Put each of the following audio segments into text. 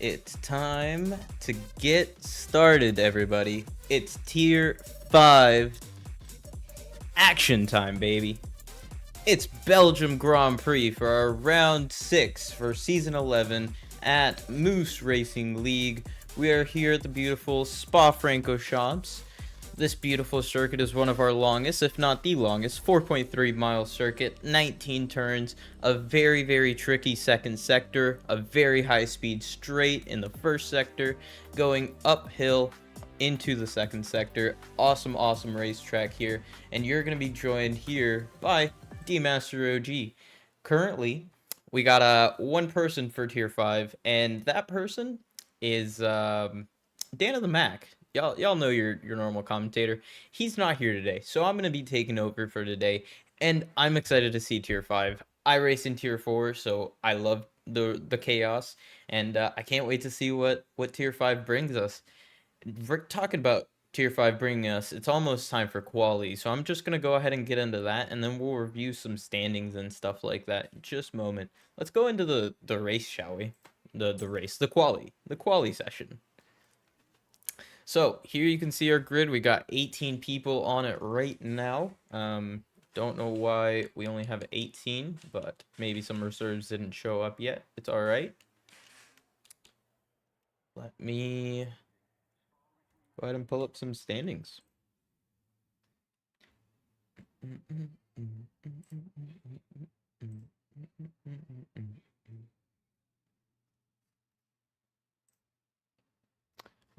It's time to get started, everybody. It's Tier 5 action time, baby. It's Belgium Grand Prix for our Round 6 for Season 11 at Moose Racing League. We are here at the beautiful Spa-Francorchamps. This beautiful circuit is one of our longest, if not the longest, 4.3 mile circuit, 19 turns, a very, very tricky second sector, a very high speed straight in the first sector, going uphill into the second sector. Awesome, awesome racetrack here, and you're going to be joined here by D-Master OG. Currently, we got one person for Tier 5, and that person is DanOfTheMac. Y'all know your normal commentator. He's not here today, so I'm gonna be taking over for today, and I'm excited to see Tier 5. I race in Tier 4, so I love the chaos, and I can't wait to see what Tier 5 brings us. We're talking about Tier 5 bringing us, it's almost time for quali, so I'm just gonna go ahead and get into that, and then we'll review some standings and stuff like that in just a moment. Let's go into the race, shall we? The quali session. So here you can see our grid. We got 18 people on it right now. Don't know why we only have 18, but maybe some reserves didn't show up yet. It's all right. Let me go ahead and pull up some standings.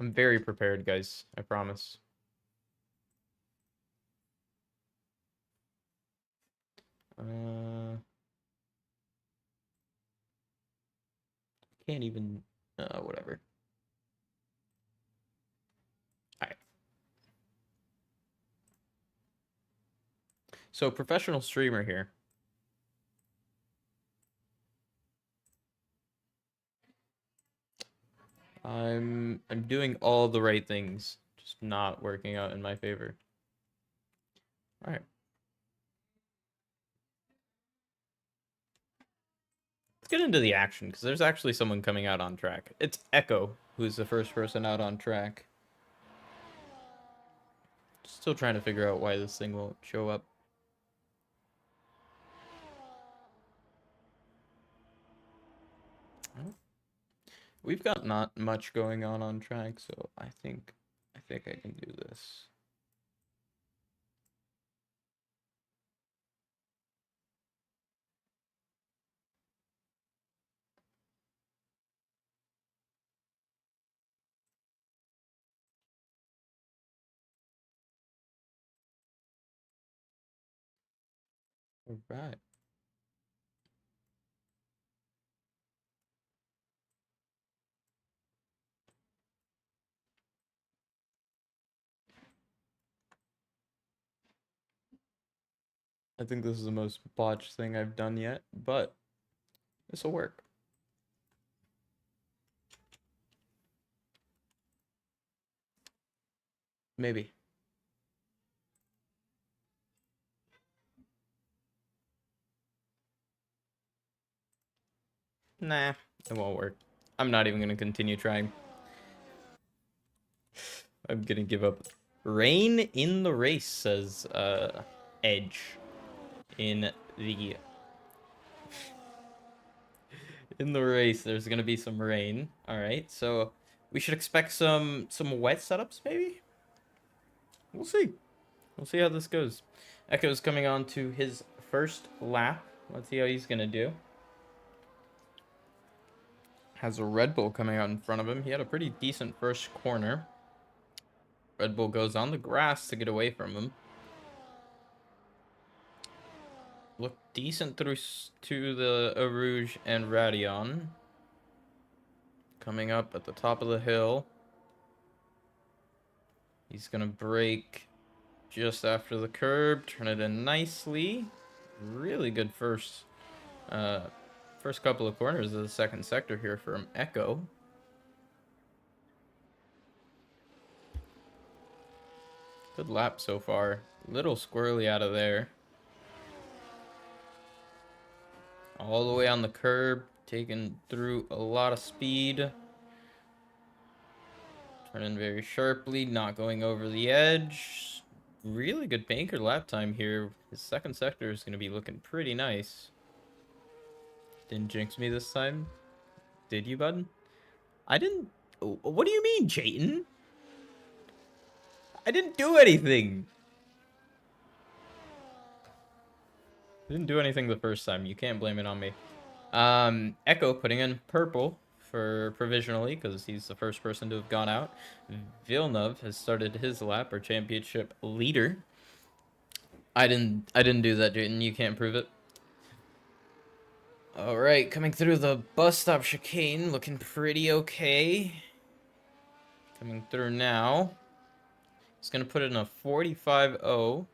I'm very prepared, guys. I promise. Can't even, whatever. Alright. So, professional streamer here. I'm doing all the right things, just not working out in my favor. All right. Let's get into the action, because there's actually someone coming out on track. It's Echo, who's the first person out on track. Still trying to figure out why this thing won't show up. We've got not much going on track, so I think I can do this. All right. I think this is the most botched thing I've done yet, but this will work. Maybe. Nah, it won't work. I'm not even going to continue trying. I'm going to give up. Rain in the race, says Edge. In the race, there's going to be some rain. All right, so we should expect some wet setups, maybe? We'll see. We'll see how this goes. Echo's coming on to his first lap. Let's see how he's going to do. Has a Red Bull coming out in front of him. He had a pretty decent first corner. Red Bull goes on the grass to get away from him. Looked decent through to the Rouge and Radion. Coming up at the top of the hill. He's going to brake just after the curb. Turn it in nicely. Really good first couple of corners of the second sector here from Echo. Good lap so far. Little squirrely out of there. All the way on the curb, taking through a lot of speed. Turning very sharply, not going over the edge. Really good banker lap time here. His second sector is going to be looking pretty nice. Didn't jinx me this time. Did you, bud? I didn't... What do you mean, Jayton? I didn't do anything. I didn't do anything the first time. You can't blame it on me. Echo putting in purple for provisionally because he's the first person to have gone out. Villeneuve has started his lap, our championship leader. I didn't do that, Jayton. You can't prove it. All right, coming through the bus stop chicane, looking pretty okay. Coming through now. He's gonna put in a 45.0.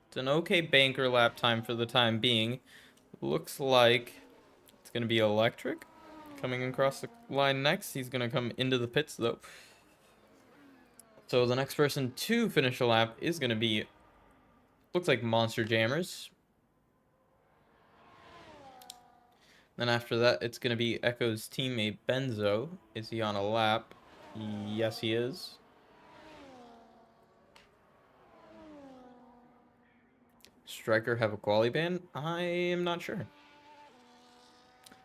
It's an okay banker lap time for the time being. Looks like it's gonna be electric. Coming across the line next, he's gonna come into the pits though. So the next person to finish a lap is gonna be, looks like Monster Jammers. Then after that, it's gonna be Echo's teammate Benzo. Is he on a lap? Yes, he is. Striker have a quali ban? I am not sure.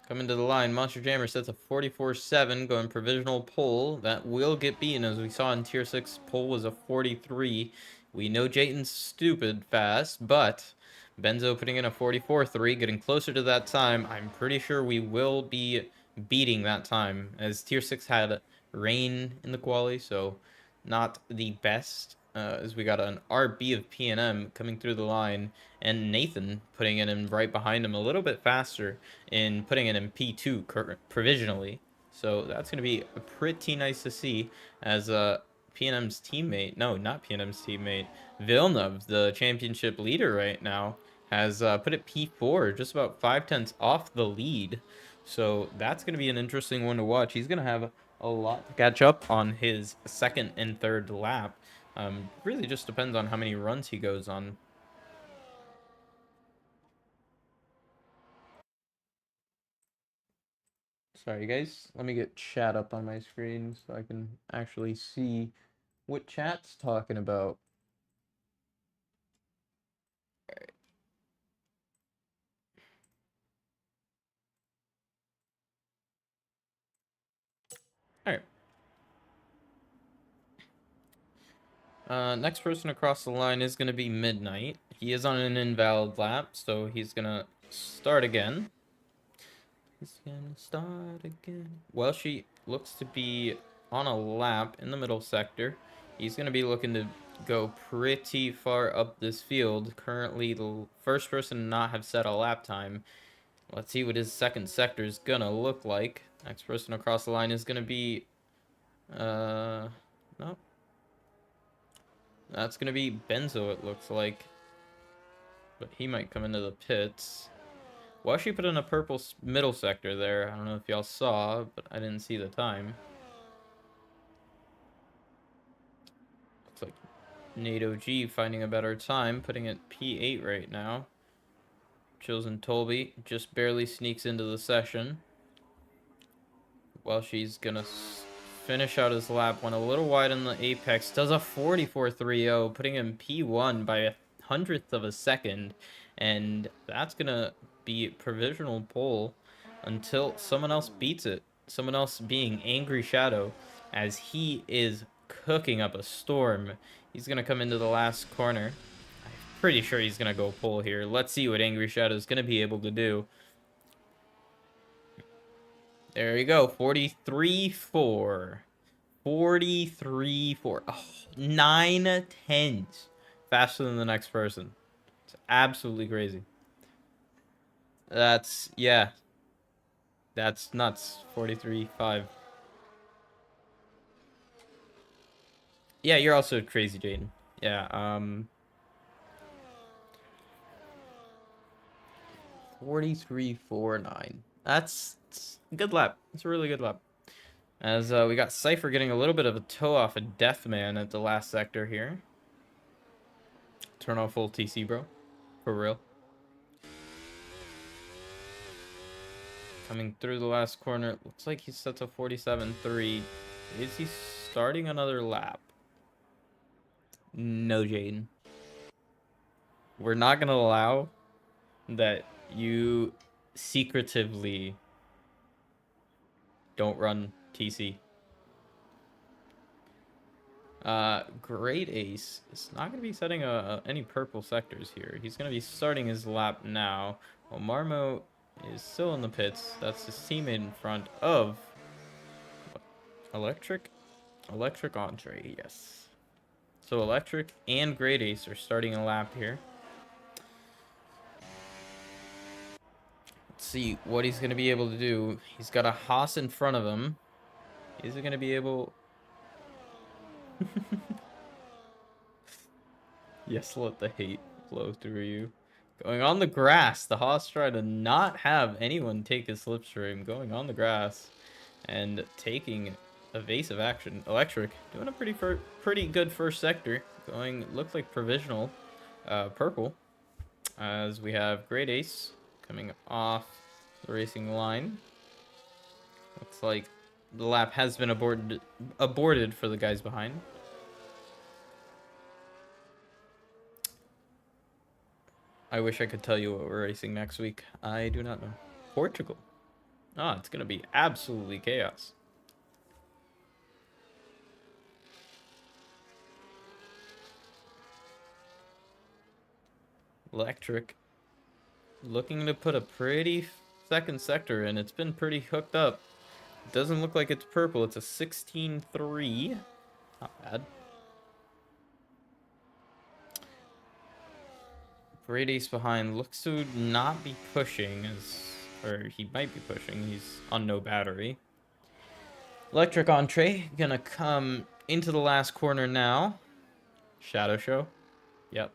Coming to the line, Monster Jammer sets a 44.7, going provisional pole. That will get beaten, as we saw in Tier 6, pole was a 43. We know Jayton's stupid fast, but Benzo putting in a 44.3, getting closer to that time. I'm pretty sure we will be beating that time, as Tier 6 had rain in the quali, so not the best. As we got an RB of P&M coming through the line, and Nathan putting it in right behind him a little bit faster in putting it in P2 provisionally. So that's going to be pretty nice to see, as P&M's teammate, no, not P&M's teammate, Villeneuve, the championship leader right now, has put it P4, just about 5/10 off the lead. So that's going to be an interesting one to watch. He's going to have a lot to catch up on his second and third lap. Really just depends on how many runs he goes on. Sorry, guys. Let me get chat up on my screen so I can actually see what chat's talking about. All right. Next person across the line is going to be Midnight. He is on an invalid lap, so he's going to start again. He's going to start again. Well, she looks to be on a lap in the middle sector. He's going to be looking to go pretty far up this field. Currently, the first person to not have set a lap time. Let's see what his second sector is going to look like. Next person across the line is going to be... no. That's going to be Benzo, it looks like. But he might come into the pits. Well, she put in a purple middle sector there. I don't know if y'all saw, but I didn't see the time. Looks like NATO G finding a better time, putting it P8 right now. Chills and Tolby just barely sneaks into the session. Well, she's going to finish out his lap. Went a little wide in the apex. Does a 44.30, putting him P1 by a hundredth of a second. And that's going to be provisional pole until someone else beats it. Someone else being Angry Shadow, as he is cooking up a storm. He's going to come into the last corner. I'm pretty sure he's going to go pole here. Let's see what Angry Shadow is going to be able to do. There you go, 43.4. 43.4. Oh, 9/10 faster than the next person. It's absolutely crazy. That's, yeah. That's nuts. 43.5. Yeah, you're also crazy, Jaden. Yeah, 43.49. That's a good lap. It's a really good lap. As we got Cypher getting a little bit of a toe off a Deathman at the last sector here. Turn off full TC, bro. For real. Coming through the last corner. Looks like he sets a 47.3. Is he starting another lap. No, Jaden. We're not going to allow that you secretively don't run TC. Great Ace is not going to be setting any purple sectors here. He's going to be starting his lap now. While Marmo is still in the pits. That's his teammate in front of Electric Entree, yes. So Electric and Great Ace are starting a lap here. Let's see what he's going to be able to do. He's got a Haas in front of him. Is he going to be able... Yes, let the hate flow through you. Going on the grass. The Haas tried to not have anyone take his slipstream. Going on the grass and taking evasive action. Electric doing a pretty good first sector. Going, looks like provisional purple. As we have Great Ace coming off the racing line. Looks like the lap has been aborted for the guys behind. I wish I could tell you what we're racing next week. I do not know. Portugal. Ah, it's going to be absolutely chaos. Electric looking to put a pretty second sector in. It's been pretty hooked up. It doesn't look like it's purple. It's a 16-3. Not bad. Great Ace behind looks to not be pushing, or he might be pushing. He's on no battery. Electric Entree gonna come into the last corner now. Shadow Show. Yep.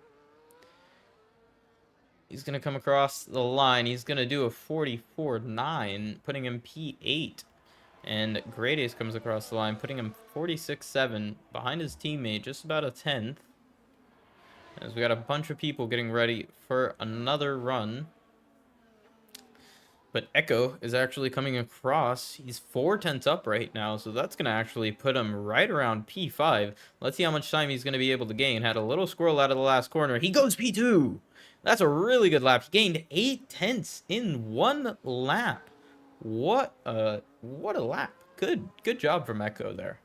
He's gonna come across the line. He's gonna do a 44.9, putting him P8. And Great Ace comes across the line, putting him 46.7 behind his teammate, just about a 10th. As we got a bunch of people getting ready for another run. But Echo is actually coming across. He's 4/10 up right now, so that's going to actually put him right around P5. Let's see how much time he's going to be able to gain. Had a little squirrel out of the last corner. He goes P2. That's a really good lap. He gained 8/10 in one lap. What a lap. Good job from Echo there.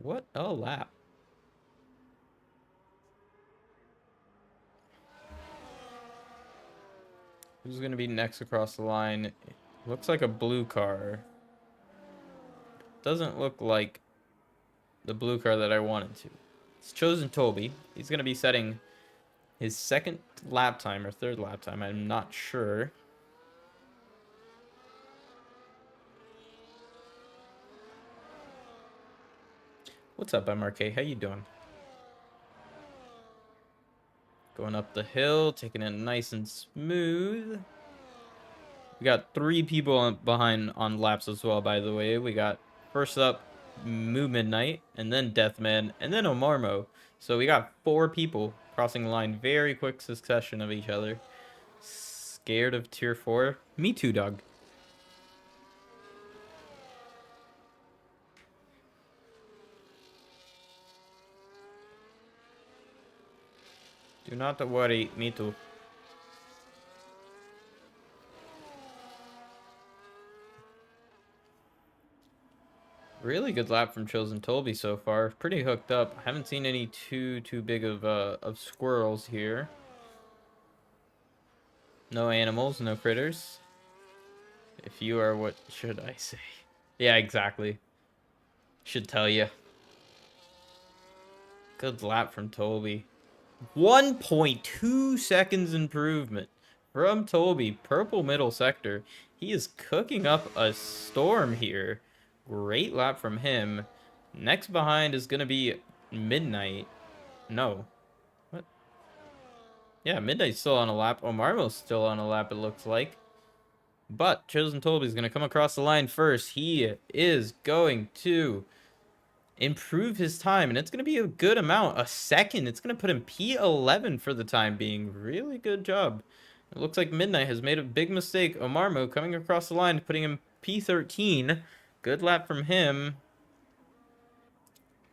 What a lap. Who's going to be next across the line? Looks like a blue car. Doesn't look like the blue car that I wanted to. It's chosen Toby. He's going to be setting his second lap time or third lap time. I'm not sure. What's up, MRK? How you doing? Going up the hill, taking it nice and smooth. We got 3 people behind on laps as well, by the way. We got first up Moo Midnight, and then Deathman, and then Omarmo. So we got 4 people crossing the line, very quick succession of each other. Scared of tier 4? Me too, dog. Do not worry, me too. Really good lap from Chosen Toby so far. Pretty hooked up. Haven't seen any too big of squirrels here. No animals, no critters. If you are, what should I say? Yeah, exactly. Should tell you. Good lap from Toby. 1.2 seconds improvement from Toby. Purple middle sector. He is cooking up a storm here. Great lap from him. Next behind is going to be Midnight. No. What? Yeah, Midnight's still on a lap. Omarmo's still on a lap, it looks like. But Chosen Toby's going to come across the line first. He is going to improve his time, and it's going to be a good amount. A second. It's going to put him P11 for the time being. Really good job. It looks like Midnight has made a big mistake. Omarmo coming across the line, putting him P13. Good lap from him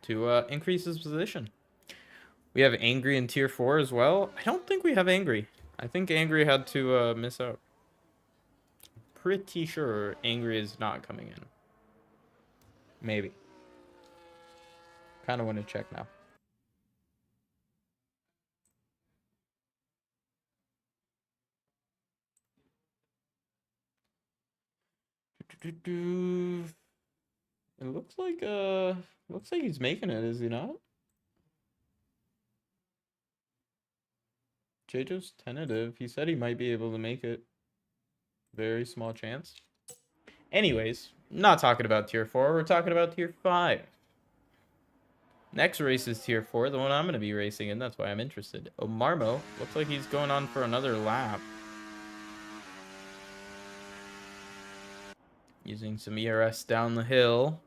to increase his position. We have Angry in tier 4 as well. I don't think we have Angry. I think Angry had to miss out. Pretty sure Angry is not coming in. Maybe. Kind of want to check now. It looks like he's making it, is he not? JJo's tentative. He said he might be able to make it. Very small chance. Anyways, not talking about tier 4. We're talking about tier 5. Next race is tier 4, the one I'm going to be racing in. That's why I'm interested. Omarmo looks like he's going on for another lap. Using some ERS down the hill.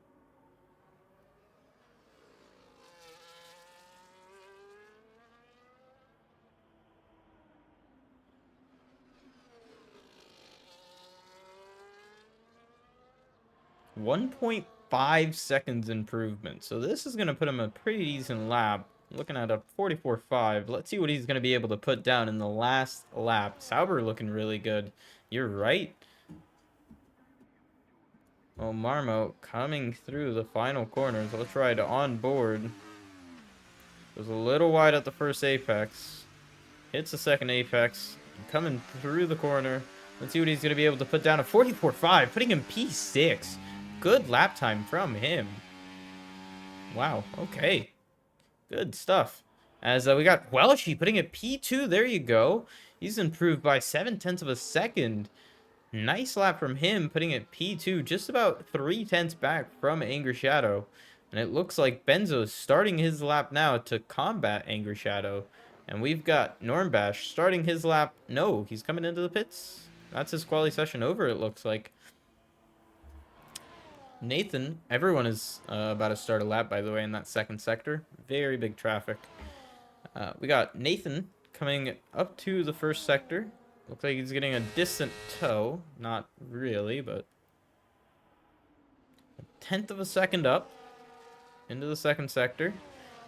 .5 seconds improvement. So this is going to put him a pretty decent lap. Looking at a 44.5. Let's see what he's going to be able to put down in the last lap. Sauber looking really good. You're right. Omarmo coming through the final corners. Let's try to onboard. Was a little wide at the first apex. Hits the second apex. Coming through the corner. Let's see what he's going to be able to put down. A 44.5, putting him P6. Good lap time from him. Wow, okay. Good stuff. As we got Welshi putting it P2. There you go. He's improved by 0.7 of a second. Nice lap from him, putting it P2. Just about 0.3 back from Angry Shadow. And it looks like Benzo is starting his lap now to combat Angry Shadow. And we've got Normbash starting his lap. No, he's coming into the pits. That's his quali session over, it looks like. Nathan, everyone is about to start a lap, by the way, in that second sector. Very big traffic. We got Nathan coming up to the first sector. Looks like he's getting a distant tow. Not really, but 0.1 of a second up into the second sector.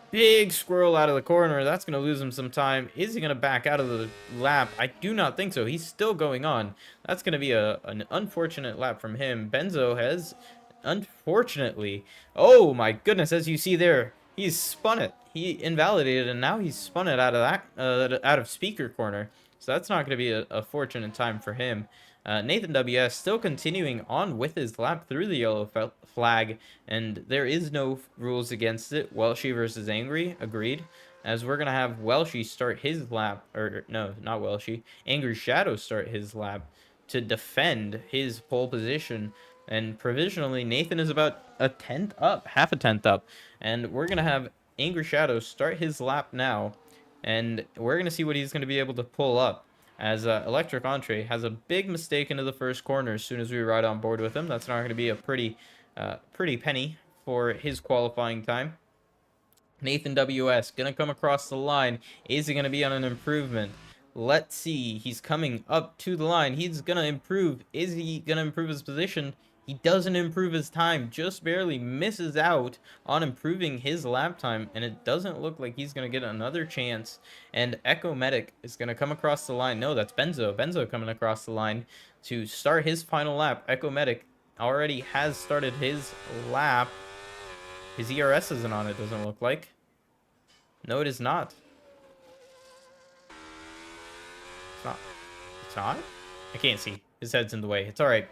Big squirrel out of the corner. That's going to lose him some time. Is he going to back out of the lap? I do not think so. He's still going on. That's going to be an unfortunate lap from him. Benzo has, unfortunately... Oh, my goodness. As you see there, he's spun it. He invalidated, and now he's spun it out of that, out of speaker corner. So that's not going to be a fortunate time for him. Nathan WS still continuing on with his lap through the yellow flag, and there is no rules against it. Welshi versus Angry, agreed. As we're going to have Welshi start his lap, or no, not Welshi, Angry Shadow start his lap to defend his pole position. And provisionally, Nathan is about a 10th up, half a 10th up. And we're going to have Angry Shadow start his lap now, and we're going to see what he's going to be able to pull up. As Electric Entree has a big mistake into the first corner as soon as we ride on board with him. That's not going to be a pretty penny for his qualifying time. Nathan WS going to come across the line. Is he going to be on an improvement? Let's see. He's coming up to the line. He's going to improve. Is he going to improve his position? He doesn't improve his time, just barely misses out on improving his lap time, and it doesn't look like he's going to get another chance. And Echo Medic is going to come across the line. No, that's Benzo. Benzo coming across the line to start his final lap. Echo Medic already has started his lap. His ERS isn't on, it doesn't look like. No, it is not. It's not. It's not? I can't see. His head's in the way. It's all right.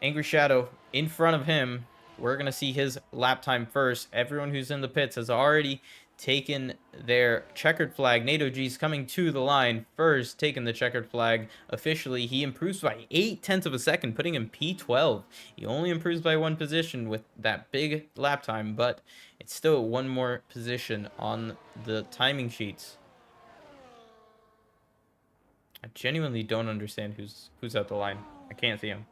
Angry Shadow in front of him. We're going to see his lap time first. Everyone who's in the pits has already taken their checkered flag. NATO G's coming to the line first, taking the checkered flag officially. He improves by 0.8 of a second, putting him P12. He only improves by one position with that big lap time, but it's still one more position on the timing sheets. I genuinely don't understand who's at the line. I can't see him.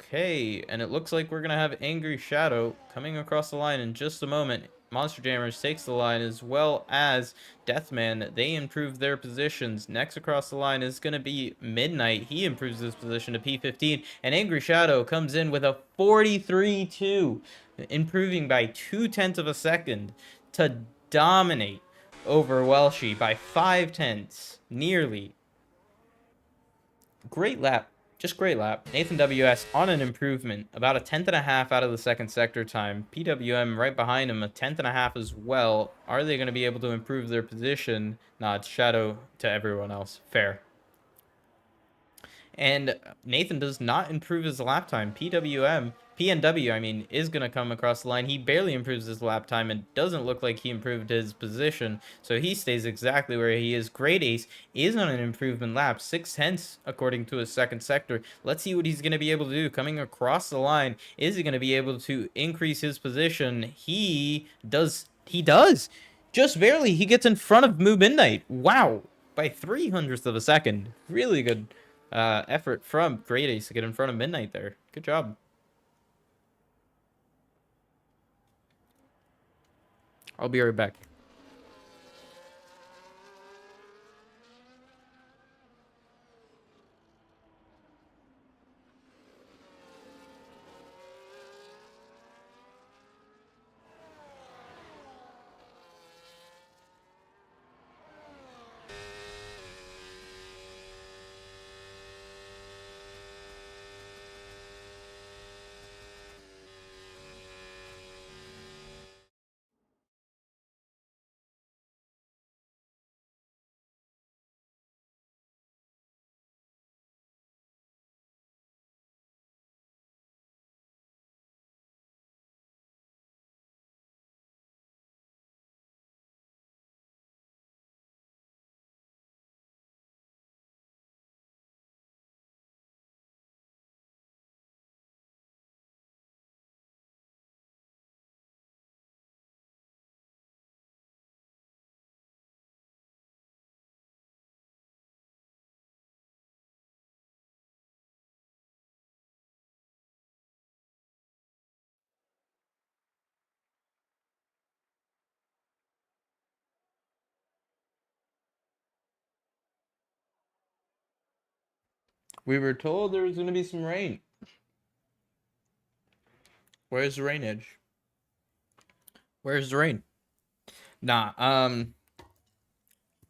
Okay, and it looks like we're going to have Angry Shadow coming across the line in just a moment. Monster Jammers takes the line, as well as Deathman. They improve their positions. Next across the line is going to be Midnight. He improves his position to P15. And Angry Shadow comes in with a 43-2, improving by 0.2 of a second to dominate over Welshie by 0.5, nearly. Great lap. Just great lap. Nathan WS on an improvement. About a 1/10.5 out of the second sector time. PWM right behind him, a 1/10.5 as well. Are they going to be able to improve their position? Nah, it's Shadow to everyone else. Fair. And Nathan does not improve his lap time. PNW, I mean, is going to come across the line. He barely improves his lap time and doesn't look like he improved his position. So he stays exactly where he is. Great Ace is on an improvement lap. 0.6 according to his second sector. Let's see what he's going to be able to do coming across the line. Is he going to be able to increase his position? He does. He does. Just barely. He gets in front of Moo Midnight. Wow. By 0.03 of a second. Really good effort from Great Ace to get in front of Midnight there. Good job. I'll be right back. We were told there was going to be some rain. Where's the rain, Edge? Where's the rain? Nah,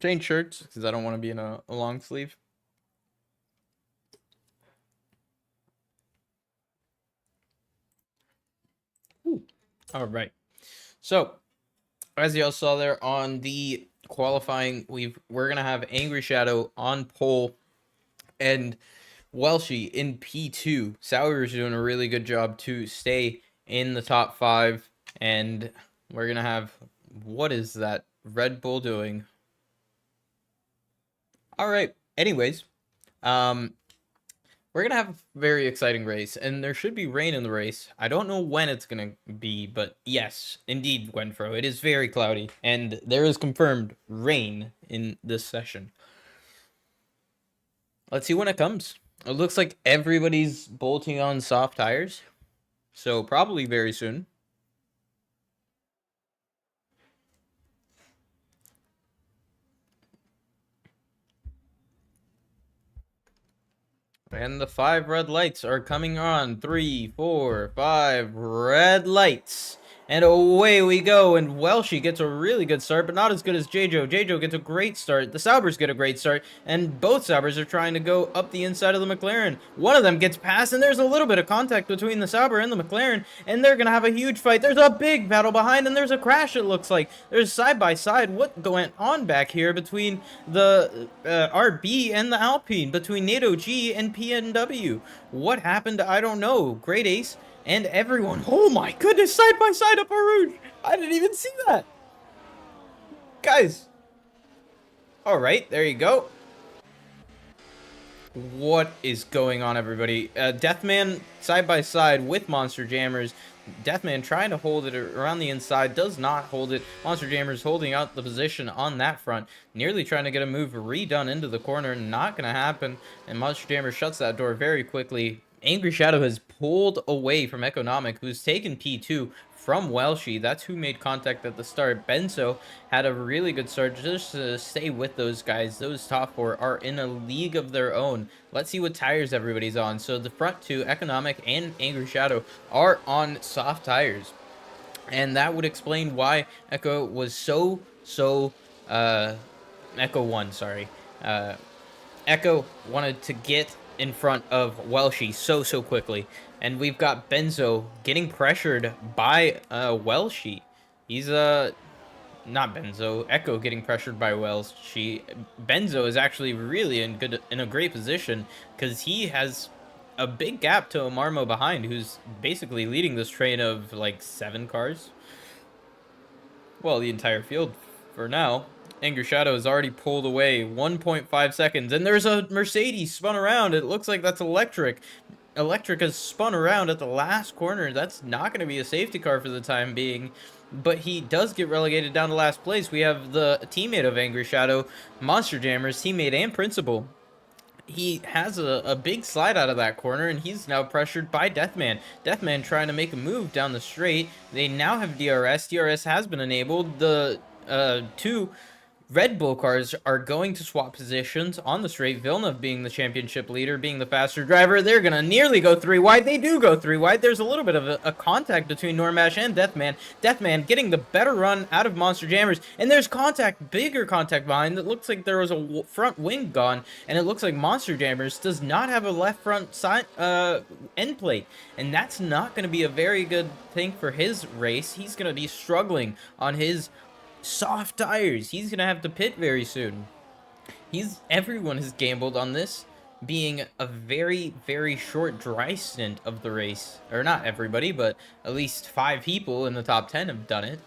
change shirts because I don't want to be in a long sleeve. Ooh. All right. So, as y'all saw there on the qualifying, we're gonna have Angry Shadow on pole and Welshie in P2. Sour's doing a really good job to stay in the top 5, and we're gonna have, what is that Red Bull doing? All right. Anyways, we're going to have a very exciting race, and there should be rain in the race. I don't know when it's going to be, but yes, indeed, Gwenfro, it is very cloudy, and there is confirmed rain in this session. Let's see when it comes. It looks like everybody's bolting on soft tires, so probably very soon. And the 5 red lights are coming on. 3, 4, 5 red lights. And away we go. And Welshie gets a really good start, but not as good as J-Jo. J-Jo gets a great start. The Saubers get a great start. And both Saubers are trying to go up the inside of the McLaren. One of them gets past, and there's a little bit of contact between the Sauber and the McLaren. And they're going to have a huge fight. There's a big battle behind, and there's a crash, it looks like. There's side by side. What went on back here between the RB and the Alpine? Between NATO G and PNW? What happened? I don't know. Great Ace and everyone. Oh my goodness, side by side up a Rouge. I didn't even see that. Guys. All right, there you go. What is going on, everybody? Deathman side by side with Monster Jammers. Deathman trying to hold it around the inside, does not hold it. Monster Jammers holding out the position on that front, nearly trying to get a move redone into the corner. Not going to happen, and Monster Jammers shuts that door very quickly. Angry Shadow has pulled away from Economic, who's taken P2 from Welshi. That's who made contact at the start. Benzo had a really good start just to stay with those guys. Those top four are in a league of their own. Let's see what tires everybody's on. So the front two, Economic and Angry Shadow, are on soft tires. And that would explain why Echo was Echo 1, sorry. Echo wanted to get in front of Welshi so quickly. And we've got Benzo getting pressured by Welshi. He's not Benzo, Echo getting pressured by Welshi. Benzo is actually really in a great position because he has a big gap to Omarmo behind, who's basically leading this train of like 7 cars. Well, the entire field for now. Angry Shadow has already pulled away 1.5 seconds, and there's a Mercedes spun around. It looks like that's Electric. Electric has spun around at the last corner. That's not going to be a safety car for the time being, but he does get relegated down to last place. We have the teammate of Angry Shadow, Monster Jammer's teammate and principal. He has a big slide out of that corner, and he's now pressured by Deathman. Deathman trying to make a move down the straight. They now have DRS. DRS has been enabled. The two Red Bull cars are going to swap positions on the straight. Villeneuve being the championship leader, being the faster driver. They're going to nearly go 3 wide. They do go 3 wide. There's a little bit of a contact between Normash and Deathman. Deathman getting the better run out of Monster Jammers. And there's contact, bigger contact behind. It looks like there was a front wing gone. And it looks like Monster Jammers does not have a left front side end plate. And that's not going to be a very good thing for his race. He's going to be struggling on his soft tires. He's gonna have to pit very soon. Everyone has gambled on this being a very short dry stint of the race, or not everybody, but at least 5 people in the top 10 have done it.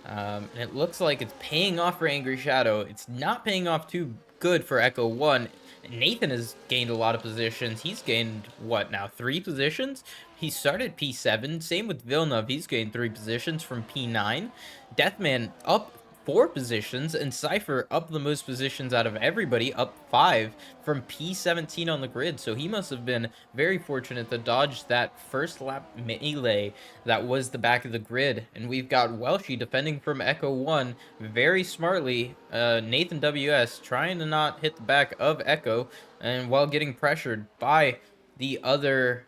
And it looks like it's paying off for Angry Shadow. It's not paying off too good for Echo 1. Nathan has gained a lot of positions. He's gained, what now, 3 positions? He started P7. Same with Villeneuve. He's gained 3 positions from P9. Deathman up 4 positions, and Cypher up the most positions out of everybody, up 5 from P17 on the grid. So he must have been very fortunate to dodge that first lap melee that was the back of the grid. And we've got Welshi defending from Echo 1 very smartly. Nathan WS trying to not hit the back of Echo, and while getting pressured by the other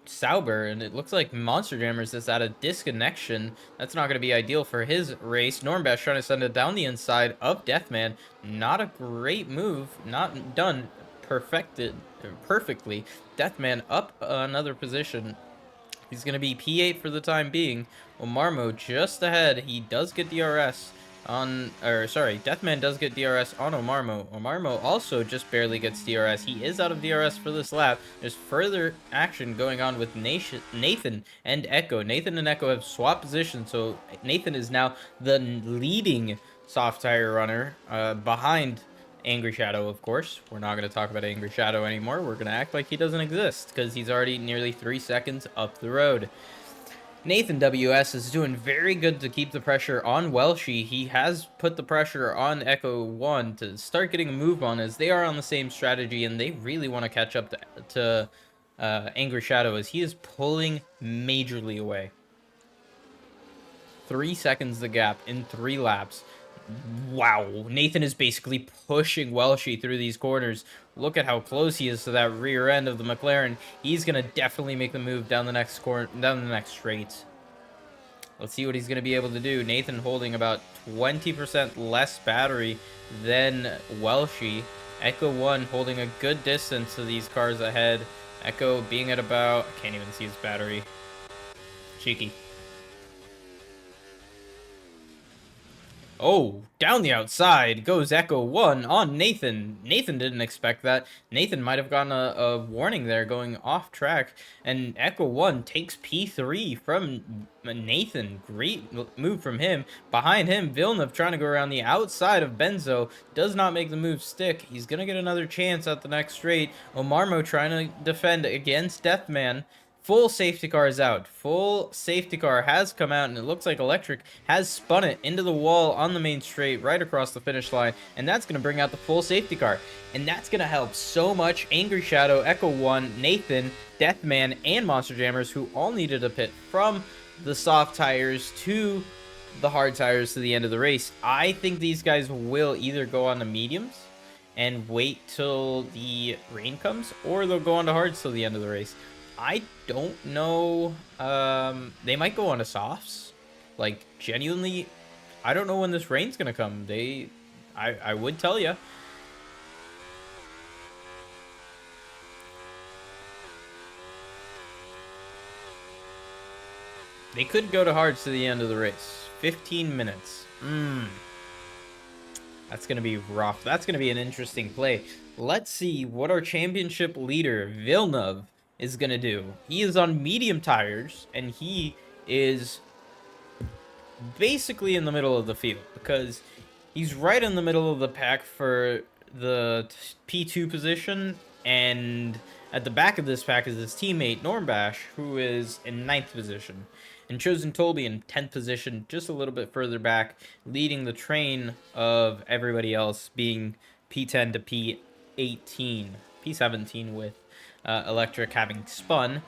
Sauber, and it looks like Monster Jammers is at a disconnection. That's not going to be ideal for his race. Normbash trying to send it down the inside of Deathman. Not a great move. Not done perfectly. Deathman up another position. He's going to be P8 for the time being. Omarmo just ahead. He does get DRS on, or sorry, Deathman does get DRS on Omarmo. Omarmo also just barely gets DRS. He is out of DRS for this lap. There's further action going on with Nathan and Echo. Nathan and Echo have swapped positions, so Nathan is now the leading soft tire runner behind Angry Shadow, of course. We're not going to talk about Angry Shadow anymore. We're going to act like he doesn't exist because he's already nearly 3 seconds up the road. Nathan WS is doing very good to keep the pressure on Welshi. He has put the pressure on Echo 1 to start getting a move on, as they are on the same strategy and they really want to catch up to Angry Shadow, as he is pulling majorly away. 3 seconds the gap in 3 laps. Wow, Nathan is basically pushing Welshi through these corners. Look at how close he is to that rear end of the McLaren. He's gonna definitely make the move down the next corner, down the next straight. Let's see what he's gonna be able to do. Nathan holding about 20% less battery than Welshi. Echo 1 holding a good distance to these cars ahead. Echo being at about, I can't even see his battery. Cheeky. Oh, down the outside goes Echo 1 on Nathan. Nathan didn't expect that. Nathan might have gotten a warning there going off track. And Echo 1 takes P3 from Nathan. Great move from him. Behind him, Villeneuve trying to go around the outside of Benzo. Does not make the move stick. He's going to get another chance at the next straight. Omarmo trying to defend against Deathman. Full safety car is out. Full safety car has come out, and it looks like Electric has spun it into the wall on the main straight right across the finish line, and that's going to bring out the full safety car. And that's going to help so much Angry Shadow, Echo 1, Nathan, Deathman, and Monster Jammers, who all needed a pit from the soft tires to the hard tires to the end of the race. I think these guys will either go on the mediums and wait till the rain comes, or they'll go on to hards till the end of the race. I don't know. They might go on to softs. Like, genuinely, I don't know when this rain's gonna come. I would tell you. They could go to hards to the end of the race. 15 minutes. That's going to be rough. That's going to be an interesting play. Let's see what our championship leader, Villeneuve, is going to do. He is on medium tires, and he is basically in the middle of the field because he's right in the middle of the pack for the P2 position, and at the back of this pack is his teammate, Normbash, who is in 9th position. And Chosen Tolby in 10th position, just a little bit further back, leading the train of everybody else, being P10 to P18, P17 with Electric having spun.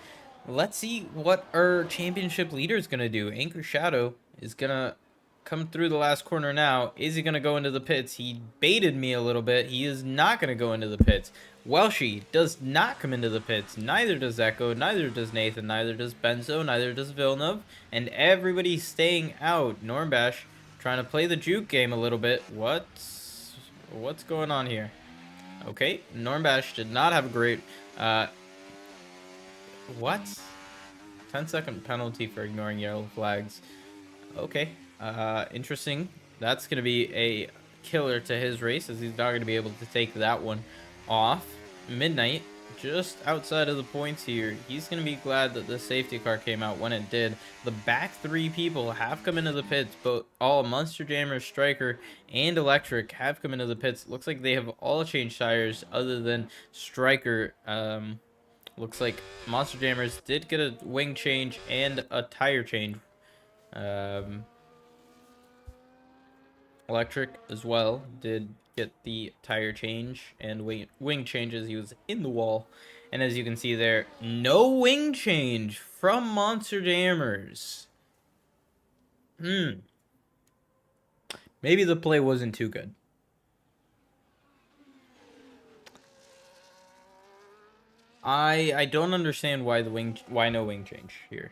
Let's see what our championship leader is going to do. Angry Shadow is going to come through the last corner now. Is he going to go into the pits? He baited me a little bit. He is not going to go into the pits. Welshie does not come into the pits. Neither does Echo. Neither does Nathan. Neither does Benzo. Neither does Villeneuve. And everybody's staying out. Normbash trying to play the juke game a little bit. What's going on here? Okay, Normbash did not have a great... what? 10-second penalty for ignoring yellow flags. Okay, interesting. That's going to be a killer to his race, as he's not going to be able to take that one off. Midnight, just outside of the points here. He's going to be glad that the safety car came out when it did. The back 3 people have come into the pits, but all Monster Jammer, Striker, and Electric have come into the pits. Looks like they have all changed tires other than Striker. Looks like Monster Jammers did get a wing change and a tire change. Electric as well did get the tire change and wing changes. He was in the wall, and as you can see there, no wing change from Monster Jammers. Maybe the play wasn't too good. I don't understand why no wing change here.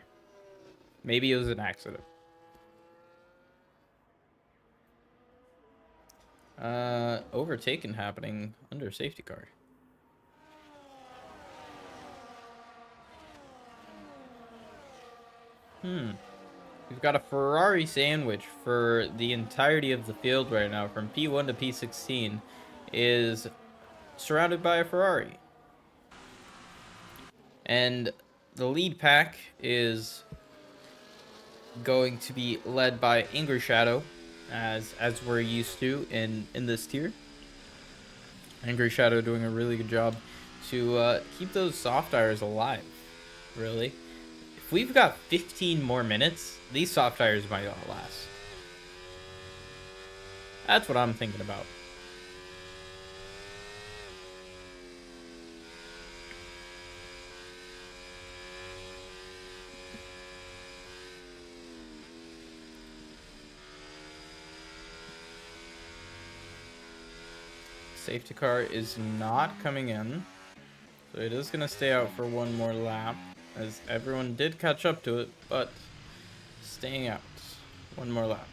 Maybe it was an accident. Overtaken happening under safety car. We've got a Ferrari sandwich for the entirety of the field right now, from P1 to P16, is surrounded by a Ferrari. And the lead pack is going to be led by Angry Shadow, as we're used to in this tier. Angry Shadow doing a really good job to keep those soft tires alive, really. If we've got 15 more minutes, these soft tires might not last. That's what I'm thinking about. Safety car is not coming in, so it is going to stay out for one more lap, as everyone did catch up to it, but staying out one more lap.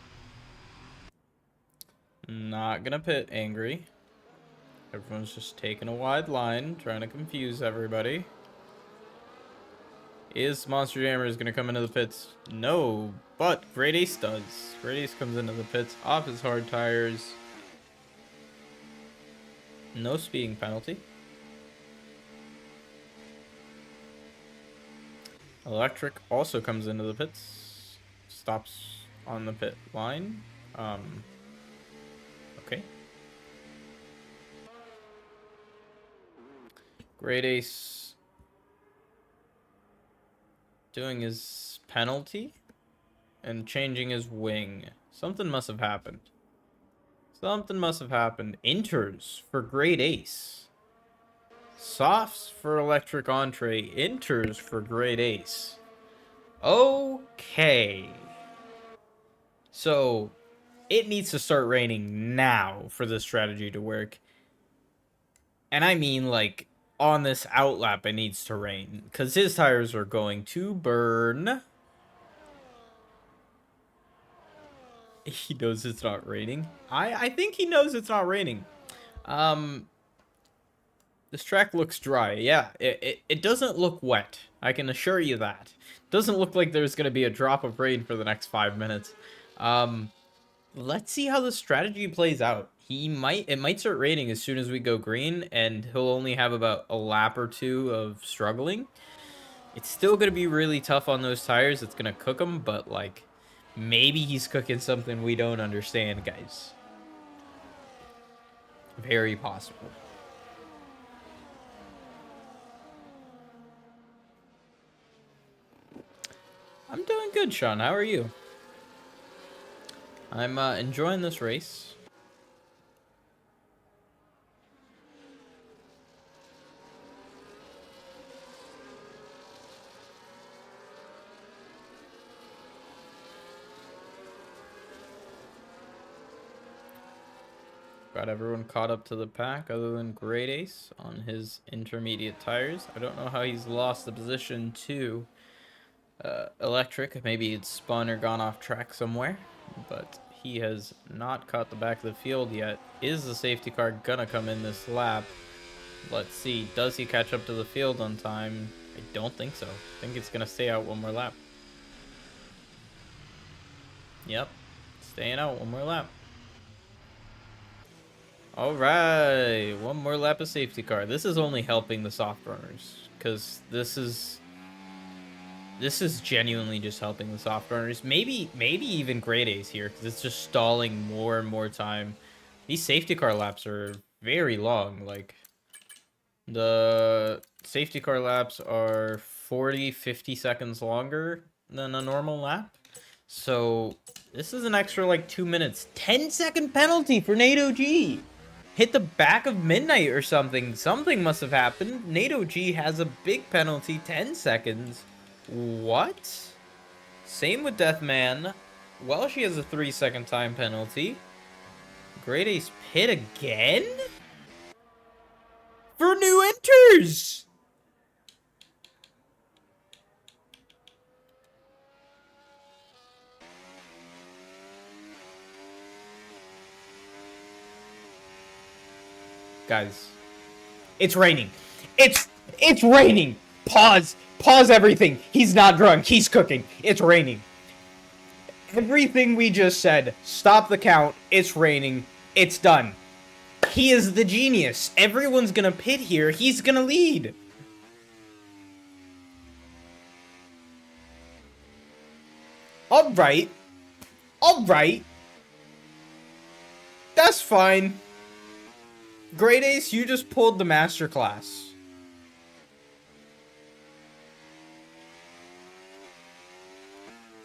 Not going to pit Angry. Everyone's just taking a wide line, trying to confuse everybody. Is Monster Jammer going to come into the pits? No, but Great Ace does. Great Ace comes into the pits off his hard tires. No speeding penalty. Electric also comes into the pits. Stops on the pit line. Okay. Great Ace doing his penalty and changing his wing. Something must have happened. Something must have happened. Inters for Great Ace. Softs for Electric Entree. Inters for Great Ace. Okay. So, it needs to start raining now for this strategy to work. And I mean, like, on this outlap, it needs to rain. Because his tires are going to burn. He knows it's not raining. I think he knows it's not raining. This track looks dry. Yeah, it doesn't look wet. I can assure you that. Doesn't look like there's going to be a drop of rain for the next 5 minutes. Let's see how the strategy plays out. It might start raining as soon as we go green, and he'll only have about a lap or two of struggling. It's still going to be really tough on those tires. It's going to cook him, but, like, maybe he's cooking something we don't understand, guys. Very possible. I'm doing good, Sean. How are you? I'm enjoying this race. Got everyone caught up to the pack other than Great Ace on his intermediate tires. I don't know how he's lost the position to Electric. Maybe it's spun or gone off track somewhere, but he has not caught the back of the field yet. Is the safety car gonna come in this lap? Let's see. Does he catch up to the field on time? I don't think so. I think it's gonna stay out one more lap. Yep, staying out one more lap. All right, one more lap of safety car. This is only helping the soft runners, because this is genuinely just helping the soft runners. Maybe even Great Ace here, because it's just stalling more and more time. These safety car laps are very long. Like, the safety car laps are 40-50 seconds longer than a normal lap. So this is an extra like 2 minutes. 10-second penalty for NATO G. Hit the back of midnight or something. Something must have happened. NATO G has a big penalty. 10 seconds. What? Same with Deathman. Well, she has a 3-second time penalty. Great Ace pit again? For new enters! Guys, it's raining. It's raining. Pause everything. He's not drunk. He's cooking. It's raining. Everything we just said. Stop the count. It's raining. It's done. He is the genius. Everyone's gonna pit here. He's gonna lead. Alright. Alright. That's fine. Great Ace, you just pulled the masterclass.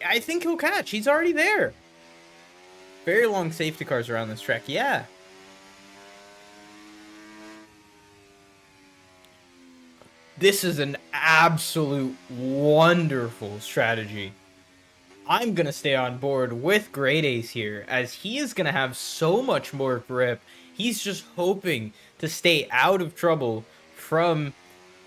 I think he'll catch. He's already there. Very long safety cars around this track. Yeah. This is an absolute wonderful strategy. I'm going to stay on board with Great Ace here, as he is going to have so much more grip. He's just hoping to stay out of trouble from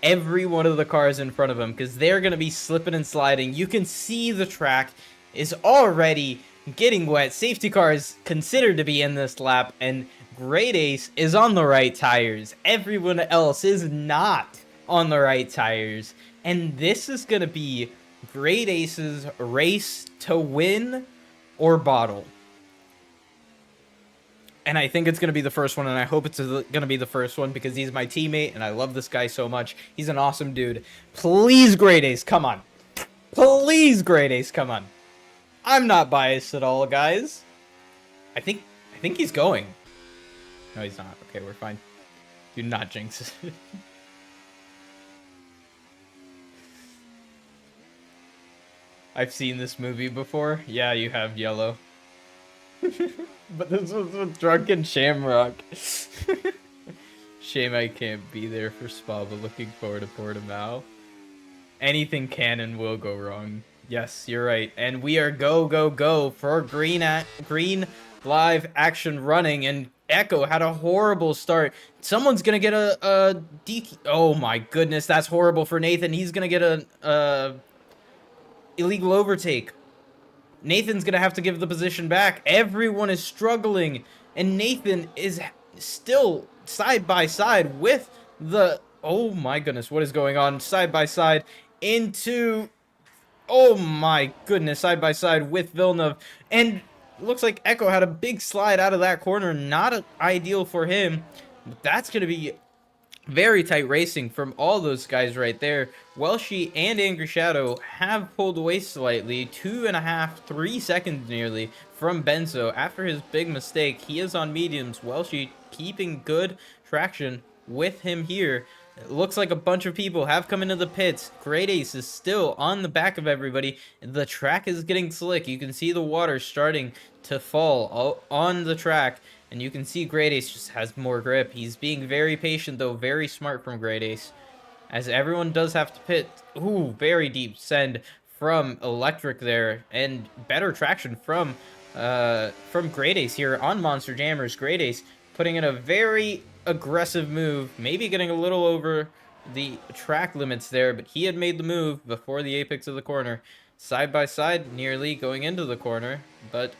every one of the cars in front of him, because they're going to be slipping and sliding. You can see the track is already getting wet. Safety car is considered to be in this lap, and Great Ace is on the right tires. Everyone else is not on the right tires, and this is going to be Great Ace's race to win or bottle. And I think it's going to be the first one, and I hope it's going to be the first one, because he's my teammate, and I love this guy so much. He's an awesome dude. Please, Great Ace, come on. Please, Great Ace, come on. I'm not biased at all, guys. I think he's going. No, he's not. Okay, we're fine. Do not jinx it. I've seen this movie before. Yeah, you have, Yellow. But this was with Drunken Shamrock. Shame I can't be there for Spa, but looking forward to Portimao. Anything can and will go wrong. Yes, you're right. And we are go for green live action running, and Echo had a horrible start. Someone's gonna get a DQ. Oh my goodness, that's horrible for Nathan. He's gonna get a illegal overtake. Nathan's gonna have to give the position back. Everyone is struggling, and Nathan is still side by side with the... Oh my goodness, what is going on? Side by side into... Oh my goodness, side by side with Villeneuve. And looks like Echo had a big slide out of that corner. Not ideal for him. But that's going to be very tight racing from all those guys right there. Welshie and Angry Shadow have pulled away slightly, 2.5, 3 seconds nearly from Benzo. After his big mistake, he is on mediums. Welshie keeping good traction with him here. It looks like a bunch of people have come into the pits. Great Ace is still on the back of everybody. The track is getting slick. You can see the water starting to fall on the track. And you can see Great Ace just has more grip. He's being very patient, though. Very smart from Great Ace. As everyone does have to pit. Ooh, very deep send from Electric there. And better traction from Great Ace here on Monster Jammers. Great Ace putting in a very aggressive move, maybe getting a little over the track limits there, but he had made the move before the apex of the corner. Side by side, nearly going into the corner, but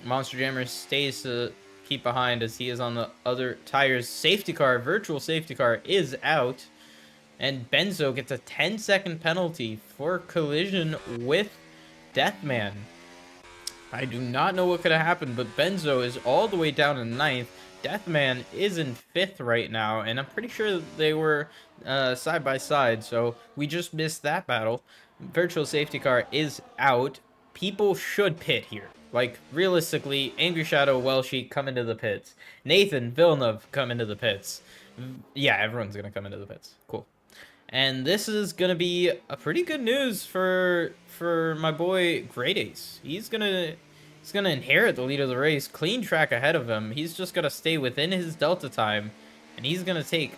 Monster Jammer stays to keep behind as he is on the other tires. Safety car, virtual safety car is out, and Benzo gets a 10-second penalty for collision with Deathman. I do not know what could have happened, but Benzo is all the way down in 9th. Deathman is in 5th right now, and I'm pretty sure they were side by side, so we just missed that battle. Virtual safety car is out. People should pit here. Like, realistically, Angry Shadow, Welshie come into the pits. Nathan, Villeneuve come into the pits. Yeah, everyone's going to come into the pits. Cool. And this is going to be a pretty good news for my boy Great Ace. He's going to inherit the lead of the race. Clean track ahead of him. He's just going to stay within his delta time. And he's going to take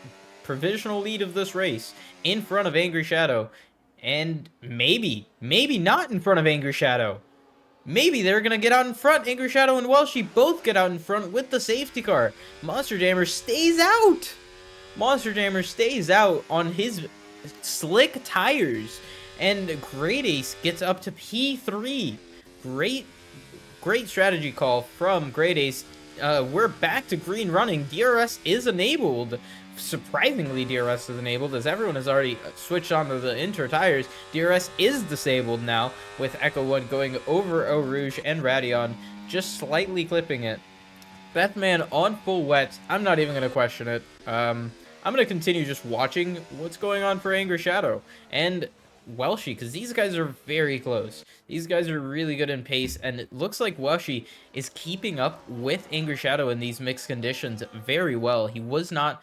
provisional lead of this race in front of Angry Shadow. And maybe not in front of Angry Shadow. Maybe they're going to get out in front. Angry Shadow and Welshie both get out in front with the safety car. Monster Jammer stays out. Monster Jammer stays out on his slick tires. And Great Ace gets up to P3. Great strategy call from Great Ace. We're back to green running. DRS is enabled. Surprisingly, DRS is enabled as everyone has already switched onto the inter tires. DRS is disabled now with Echo 1 going over Eau Rouge and Radion, just slightly clipping it. Deathman on full wet. I'm not even going to question it. I'm going to continue just watching what's going on for Angry Shadow and Welshie, because these guys are very close. These guys are really good in pace, and it looks like Welshie is keeping up with Angry Shadow in these mixed conditions very well. He was not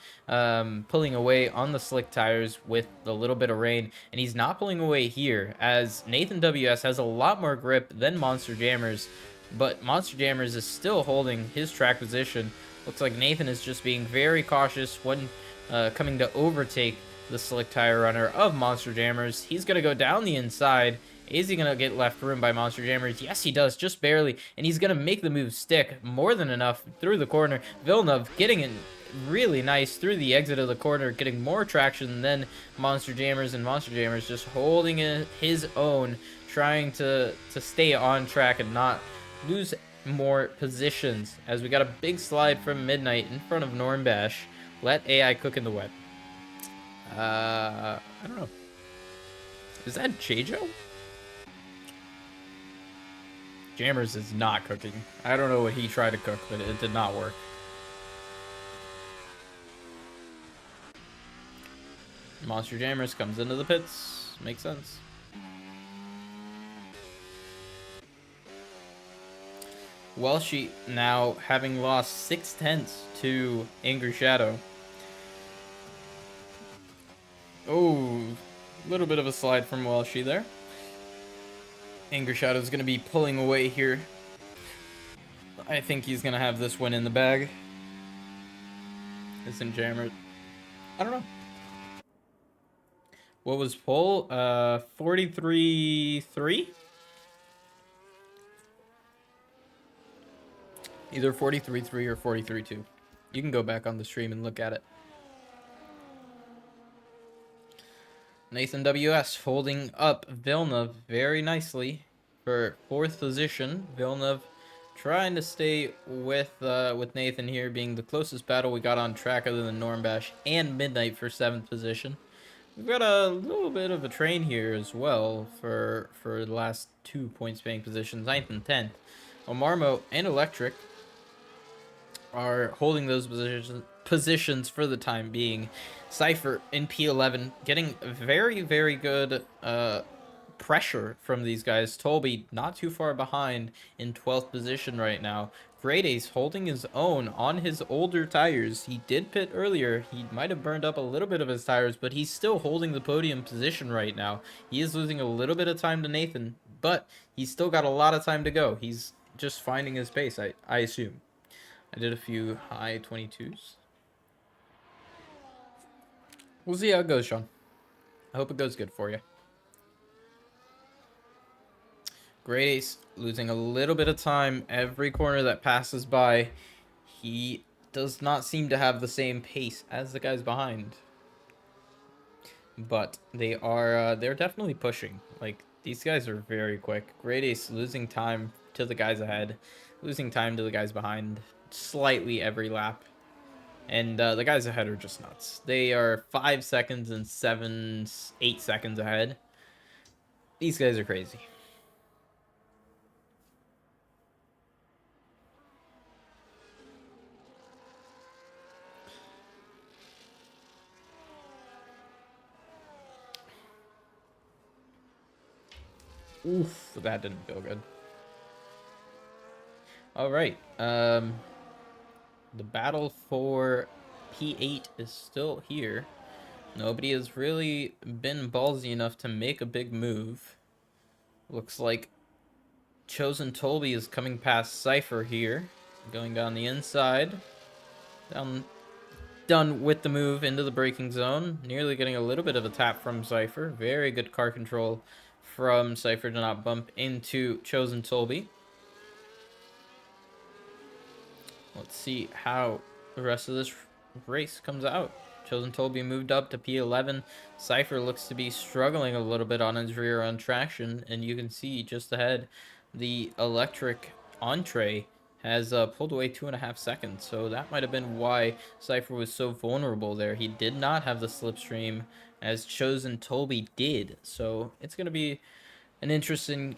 pulling away on the slick tires with a little bit of rain, and he's not pulling away here, as Nathan WS has a lot more grip than Monster Jammers, but Monster Jammers is still holding his track position. Looks like Nathan is just being very cautious when coming to overtake the slick tire runner of Monster Jammers. He's going to go down the inside. Is he going to get left room by Monster Jammers? Yes, he does, just barely. And he's going to make the move stick more than enough through the corner. Villeneuve getting in really nice through the exit of the corner, getting more traction than Monster Jammers, and Monster Jammers just holding his own, trying to stay on track and not lose more positions. As we got a big slide from Midnight in front of Normbash. Let AI cook in the wet. I don't know. Is that Chaijo? Jammers is not cooking. I don't know what he tried to cook, but it did not work. Monster Jammers comes into the pits. Makes sense. Welshie now having lost 0.6 to Angry Shadow. Oh, a little bit of a slide from Welshie there. Anger Shadow is going to be pulling away here. I think he's going to have this one in the bag. Isn't Jammer? I don't know. What was pull? 43-3? Either 43-3 or 43-2. You can go back on the stream and look at it. Nathan WS holding up Villeneuve very nicely for 4th position. Villeneuve trying to stay with Nathan here, being the closest battle we got on track other than Normbash and Midnight for 7th position. We've got a little bit of a train here as well for the last 2 points paying positions, 9th and 10th. Omarmo and Electric are holding those positions for the time being. Cypher in P11 getting very, very good pressure from these guys. Tolby not too far behind in 12th position right now. Great Ace holding his own on his older tires. He did pit earlier. He might have burned up a little bit of his tires, but he's still holding the podium position right now. He is losing a little bit of time to Nathan, but he's still got a lot of time to go. He's just finding his pace, I assume. I did a few high 22s. We'll see how it goes, Sean. I hope it goes good for you. Great Ace losing a little bit of time every corner that passes by. He does not seem to have the same pace as the guys behind. But they're definitely pushing. Like, these guys are very quick. Great Ace losing time to the guys ahead, losing time to the guys behind slightly every lap. And the guys ahead are just nuts. They are 5 seconds and 8 seconds ahead. These guys are crazy. Oof, that didn't feel good. All right. The battle for P8 is still here. Nobody has really been ballsy enough to make a big move. Looks like Chosen Tolby is coming past Cypher here. Going down the inside. Done with the move into the braking zone. Nearly getting a little bit of a tap from Cypher. Very good car control from Cypher to not bump into Chosen Tolby. Let's see how the rest of this race comes out. Chosen Tolby moved up to P11. Cypher looks to be struggling a little bit on his rear end traction, and you can see just ahead the Electric Entree has pulled away 2.5 seconds, so that might have been why Cypher was so vulnerable there. He did not have the slipstream as Chosen Tolby did, so it's going to be an interesting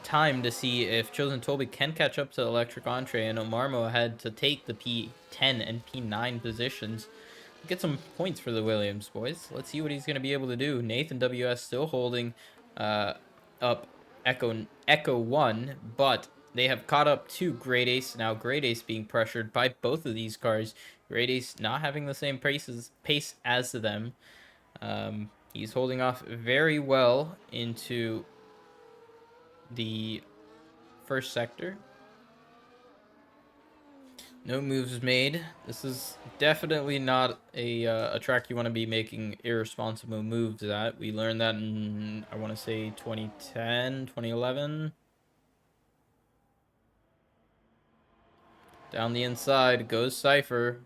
time to see if Chosen Tolby can catch up to Electric Entree, and Omarmo had to take the P10 and P9 positions. Get some points for the Williams, boys. Let's see what he's going to be able to do. Nathan WS still holding up Echo 1, but they have caught up to Great Ace. Now Great Ace being pressured by both of these cars. Great Ace not having the same pace as them. He's holding off very well into the first sector. No moves made. This is definitely not a track you want to be making irresponsible moves at. We learned that in, I want to say, 2010, 2011. Down the inside goes Cypher,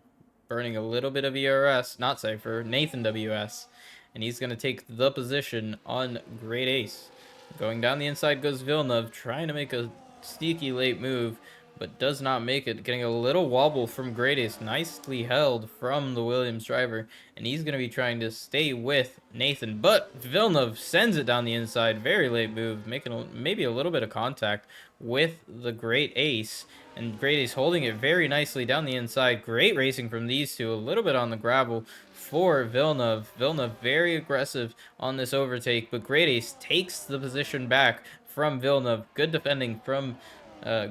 burning a little bit of ERS. Not Cypher, Nathan WS. And he's going to take the position on Great Ace. Going down the inside goes Villeneuve, trying to make a sneaky late move, but does not make it. Getting a little wobble from Great Ace, nicely held from the Williams driver, and he's going to be trying to stay with Nathan, but Villeneuve sends it down the inside. Very late move, making maybe a little bit of contact with the Great Ace, and Great Ace holding it very nicely down the inside. Great racing from these two, a little bit on the gravel for Villeneuve. Villeneuve very aggressive on this overtake, but Great Ace takes the position back from Villeneuve. Good defending from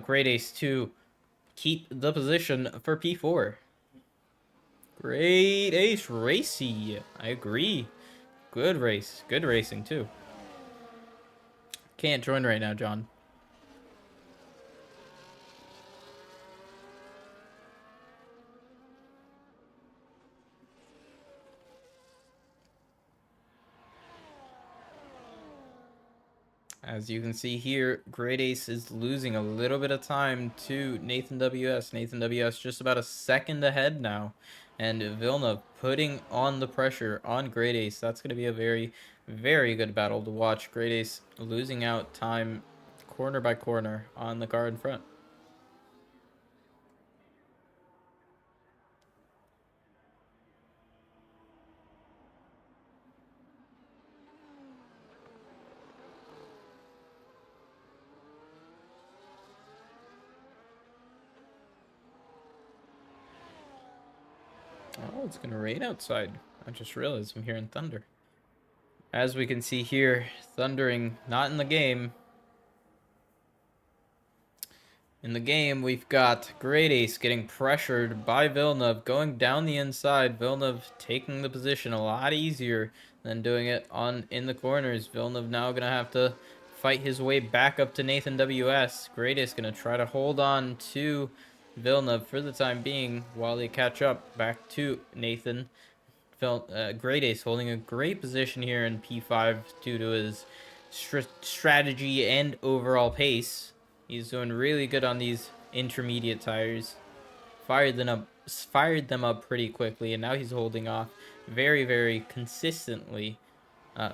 Great Ace to keep the position for P4. Great Ace racy. I agree. Good race. Good racing too. Can't join right now, John. As you can see here, Great Ace is losing a little bit of time to Nathan WS. Nathan WS just about a second ahead now. And Villeneuve putting on the pressure on Great Ace. That's going to be a very, very good battle to watch. Great Ace losing out time corner by corner on the car in front. Oh, it's going to rain outside. I just realized I'm hearing thunder. As we can see here, thundering, not in the game. In the game, we've got Great Ace getting pressured by Villeneuve, going down the inside. Villeneuve taking the position a lot easier than doing it in the corners. Villeneuve now going to have to fight his way back up to Nathan WS. Great Ace going to try to hold on to Villeneuve for the time being while they catch up back to Nathan. Great Ace holding a great position here in P5 due to his strategy and overall pace. He's doing really good on these intermediate tires. Fired them up pretty quickly, and now he's holding off very, very consistently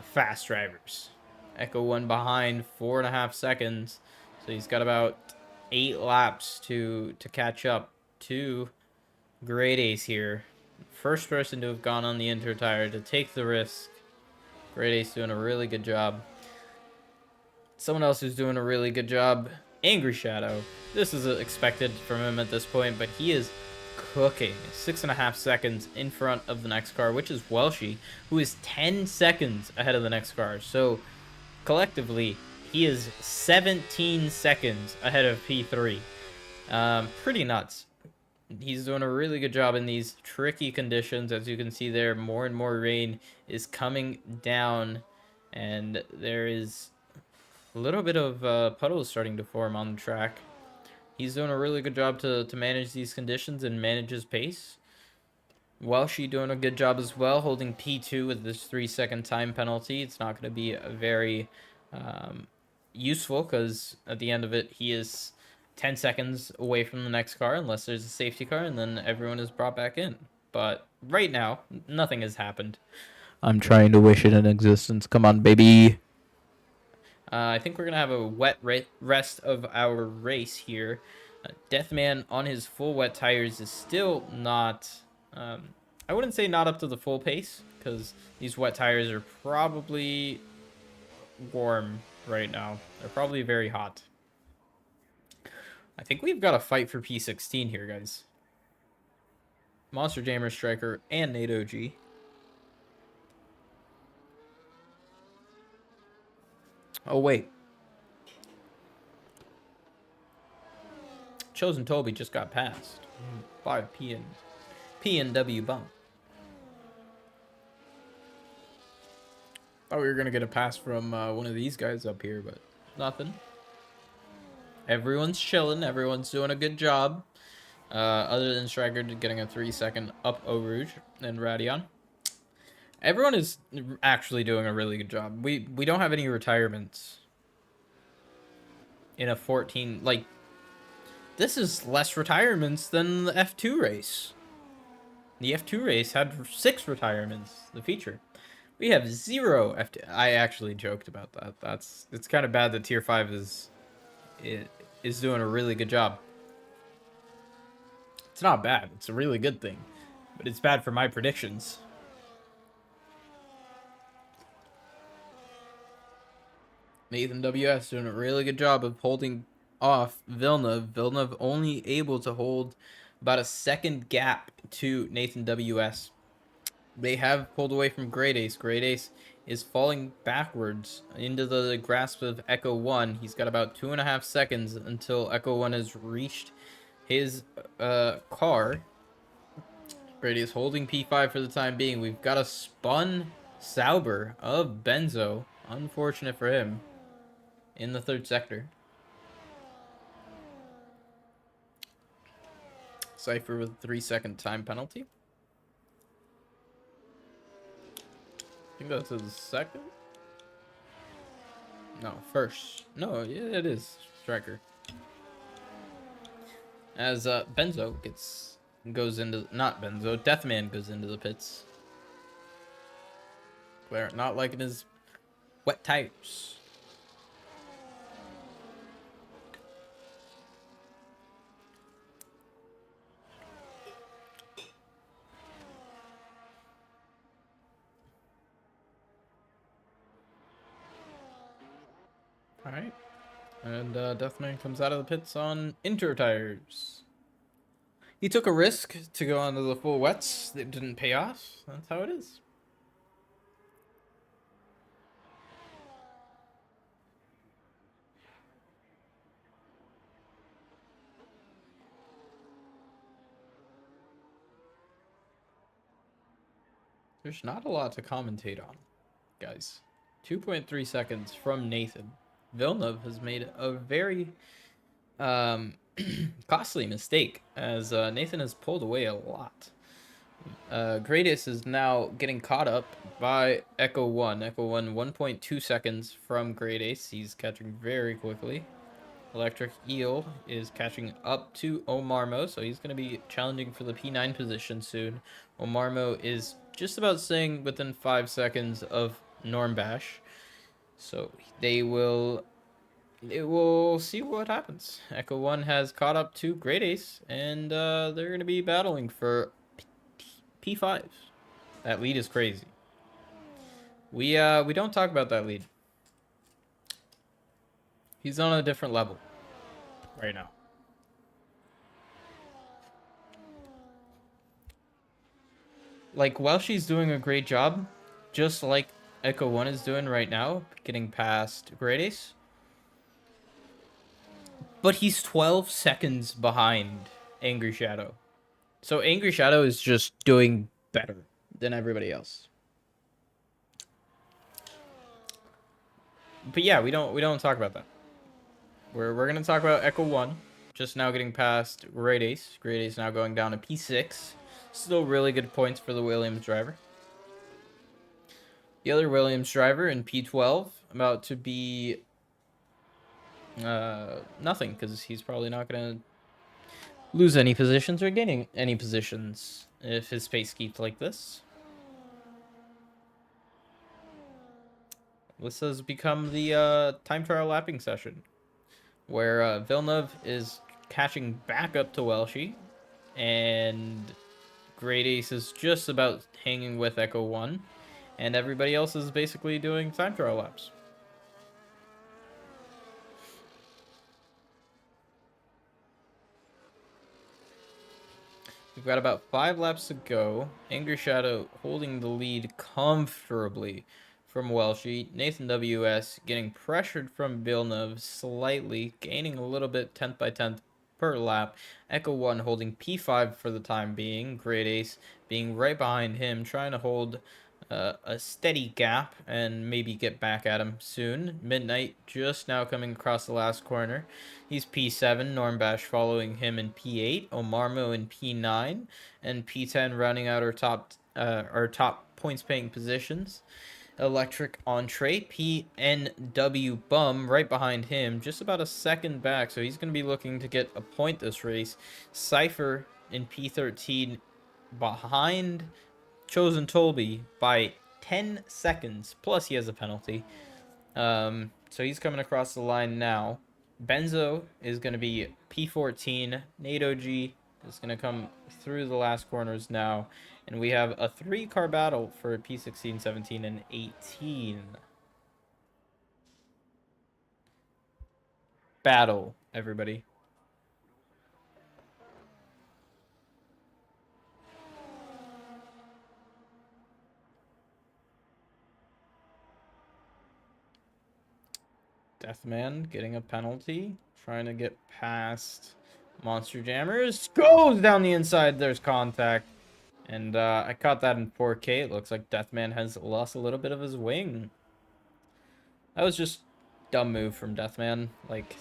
fast drivers. Echo 1 behind 4.5 seconds, so he's got about 8 laps to catch up to Great Ace here. First person to have gone on the inter tire to take the risk. Great Ace doing a really good job. Someone else who's doing a really good job, Angry Shadow. This is expected from him at this point, but he is cooking. 6.5 seconds in front of the next car, which is Welshie, who is 10 seconds ahead of the next car. So collectively, he is 17 seconds ahead of P3. Pretty nuts. He's doing a really good job in these tricky conditions. As you can see there, more and more rain is coming down, and there is a little bit of puddles starting to form on the track. He's doing a really good job to manage these conditions and manage his pace. Welshie doing a good job as well, holding P2 with this 3-second time penalty. It's not going to be a very useful, because at the end of it, he is 10 seconds away from the next car unless there's a safety car, and then everyone is brought back in. But right now, nothing has happened. I'm trying to wish it in existence. Come on, baby. I think we're going to have a wet rest of our race here. Deathman on his full wet tires is still not... I wouldn't say not up to the full pace, because these wet tires are probably warm right now. They're probably very hot. I think we've got a fight for P16 here, guys. Monster Jammer Striker and Nate OG. Oh, wait. Chosen Toby just got passed by PNW bump. Thought we were going to get a pass from one of these guys up here, but nothing. Everyone's chilling. Everyone's doing a good job. Other than Striker getting a 3-second up Eau Rouge and Radion. Everyone is actually doing a really good job. We don't have any retirements in a 14. Like, this is less retirements than the F2 race. The F2 race had 6 retirements, the feature. We have 0 F2. I actually joked about that. It's kind of bad that Tier 5 is doing a really good job. It's not bad. It's a really good thing. But it's bad for my predictions. Nathan WS doing a really good job of holding off Villeneuve. Villeneuve only able to hold about a second gap to Nathan WS. They have pulled away from Great Ace. Great Ace is falling backwards into the grasp of Echo 1. He's got about 2.5 seconds until Echo 1 has reached his car. Great Ace holding P5 for the time being. We've got a spun Sauber of Benzo. Unfortunate for him. in the third sector. Cypher with a 3-second time penalty. I think that's his second. No, first. No, yeah, it is striker. As Benzo goes into, not Benzo, Deathman goes into the pits. Claire not liking his wet tires. All right. And Deathman comes out of the pits on Inter tires. He took a risk to go onto the full wets. That didn't pay off. That's how it is. There's not a lot to commentate on, guys. 2.3 seconds from Nathan. Villeneuve has made a very costly mistake, as Nathan has pulled away a lot. Greatest is now getting caught up by Echo 1. Echo 1, 1.2 seconds from Great Ace. He's catching very quickly. Electric Eel is catching up to Omarmo, so he's going to be challenging for the P9 position soon. Omarmo is just about staying within 5 seconds of Normbash, so they will see what happens. Echo 1 has caught up to Great Ace, and they're going to be battling for P5. That lead is crazy. We don't talk about that lead. He's on a different level right now. Like, while she's doing a great job, just like Echo 1 is doing right now, getting past Great Ace. But he's 12 seconds behind Angry Shadow. So Angry Shadow is just doing better than everybody else. But yeah, we don't talk about that. We're gonna talk about Echo 1, just now getting past Great Ace. Great Ace now going down to P6. Still really good points for the Williams driver. The other Williams driver in P12 about to be nothing, because he's probably not gonna lose any positions or gaining any positions if his pace keeps like this. This has become the time trial lapping session, where Villeneuve is catching back up to Welshi, and Great Ace is just about hanging with Echo 1, and everybody else is basically doing time trial laps. We've got about 5 laps to go. Angry Shadow holding the lead comfortably from Welshi. Nathan WS getting pressured from Villeneuve slightly, gaining a little bit 10th by 10th per lap. Echo 1 holding P5 for the time being. Great Ace being right behind him, trying to hold a steady gap and maybe get back at him soon. Midnight just now coming across the last corner. He's P7, Normbash following him in P8, Omarmo in P9, and P10 rounding out our top points paying positions. Electric Entree, PNW Bum right behind him, just about a second back, so he's going to be looking to get a point this race. Cypher in P13 behind Chosen Tolby by 10 seconds, plus he has a penalty. So he's coming across the line now. Benzo is going to be P14. NATO G is going to come through the last corners now. And we have a 3-car battle for P16, 17, and 18. Battle, everybody. Deathman getting a penalty, trying to get past Monster Jammers. Goes down the inside, there's contact. And I caught that in 4K. It looks like Deathman has lost a little bit of his wing. That was just Dumb move from Deathman. Like,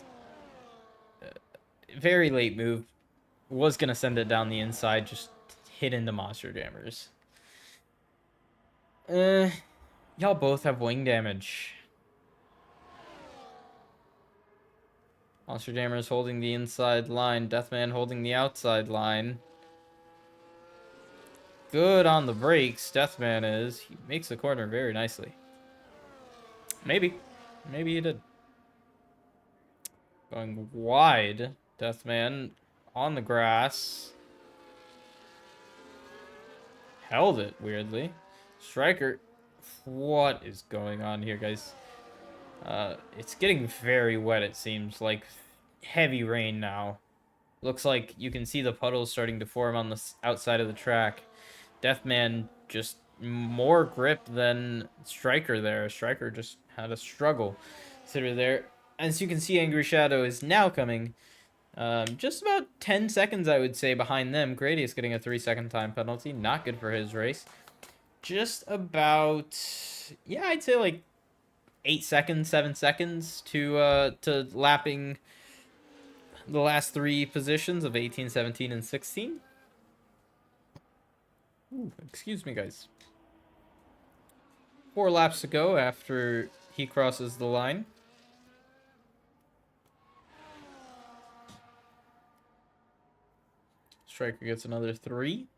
very late move. Was gonna send it down the inside, just hit into Monster Jammers. Y'all both have wing damage. Monster Jammers holding the inside line. Deathman holding the outside line. Good on the brakes. Deathman is. He makes the corner very nicely. Maybe. Maybe he did. Going wide. Deathman on the grass. Held it, weirdly. Striker. What is going on here, guys? It's getting very wet, it seems. Like, heavy rain now. Looks like you can see the puddles starting to form on the outside of the track. Deathman just more grip than Striker there. Striker just had a struggle through there. As you can see, Angry Shadow is now coming. Just about 10 seconds, I would say, behind them. Grady is getting a 3-second time penalty. Not good for his race. Just about, yeah, I'd say like 8 seconds, 7 seconds to lapping the last 3 positions of 18, 17, and 16. Ooh, excuse me, guys. 4 laps to go after he crosses the line. Striker gets another 3.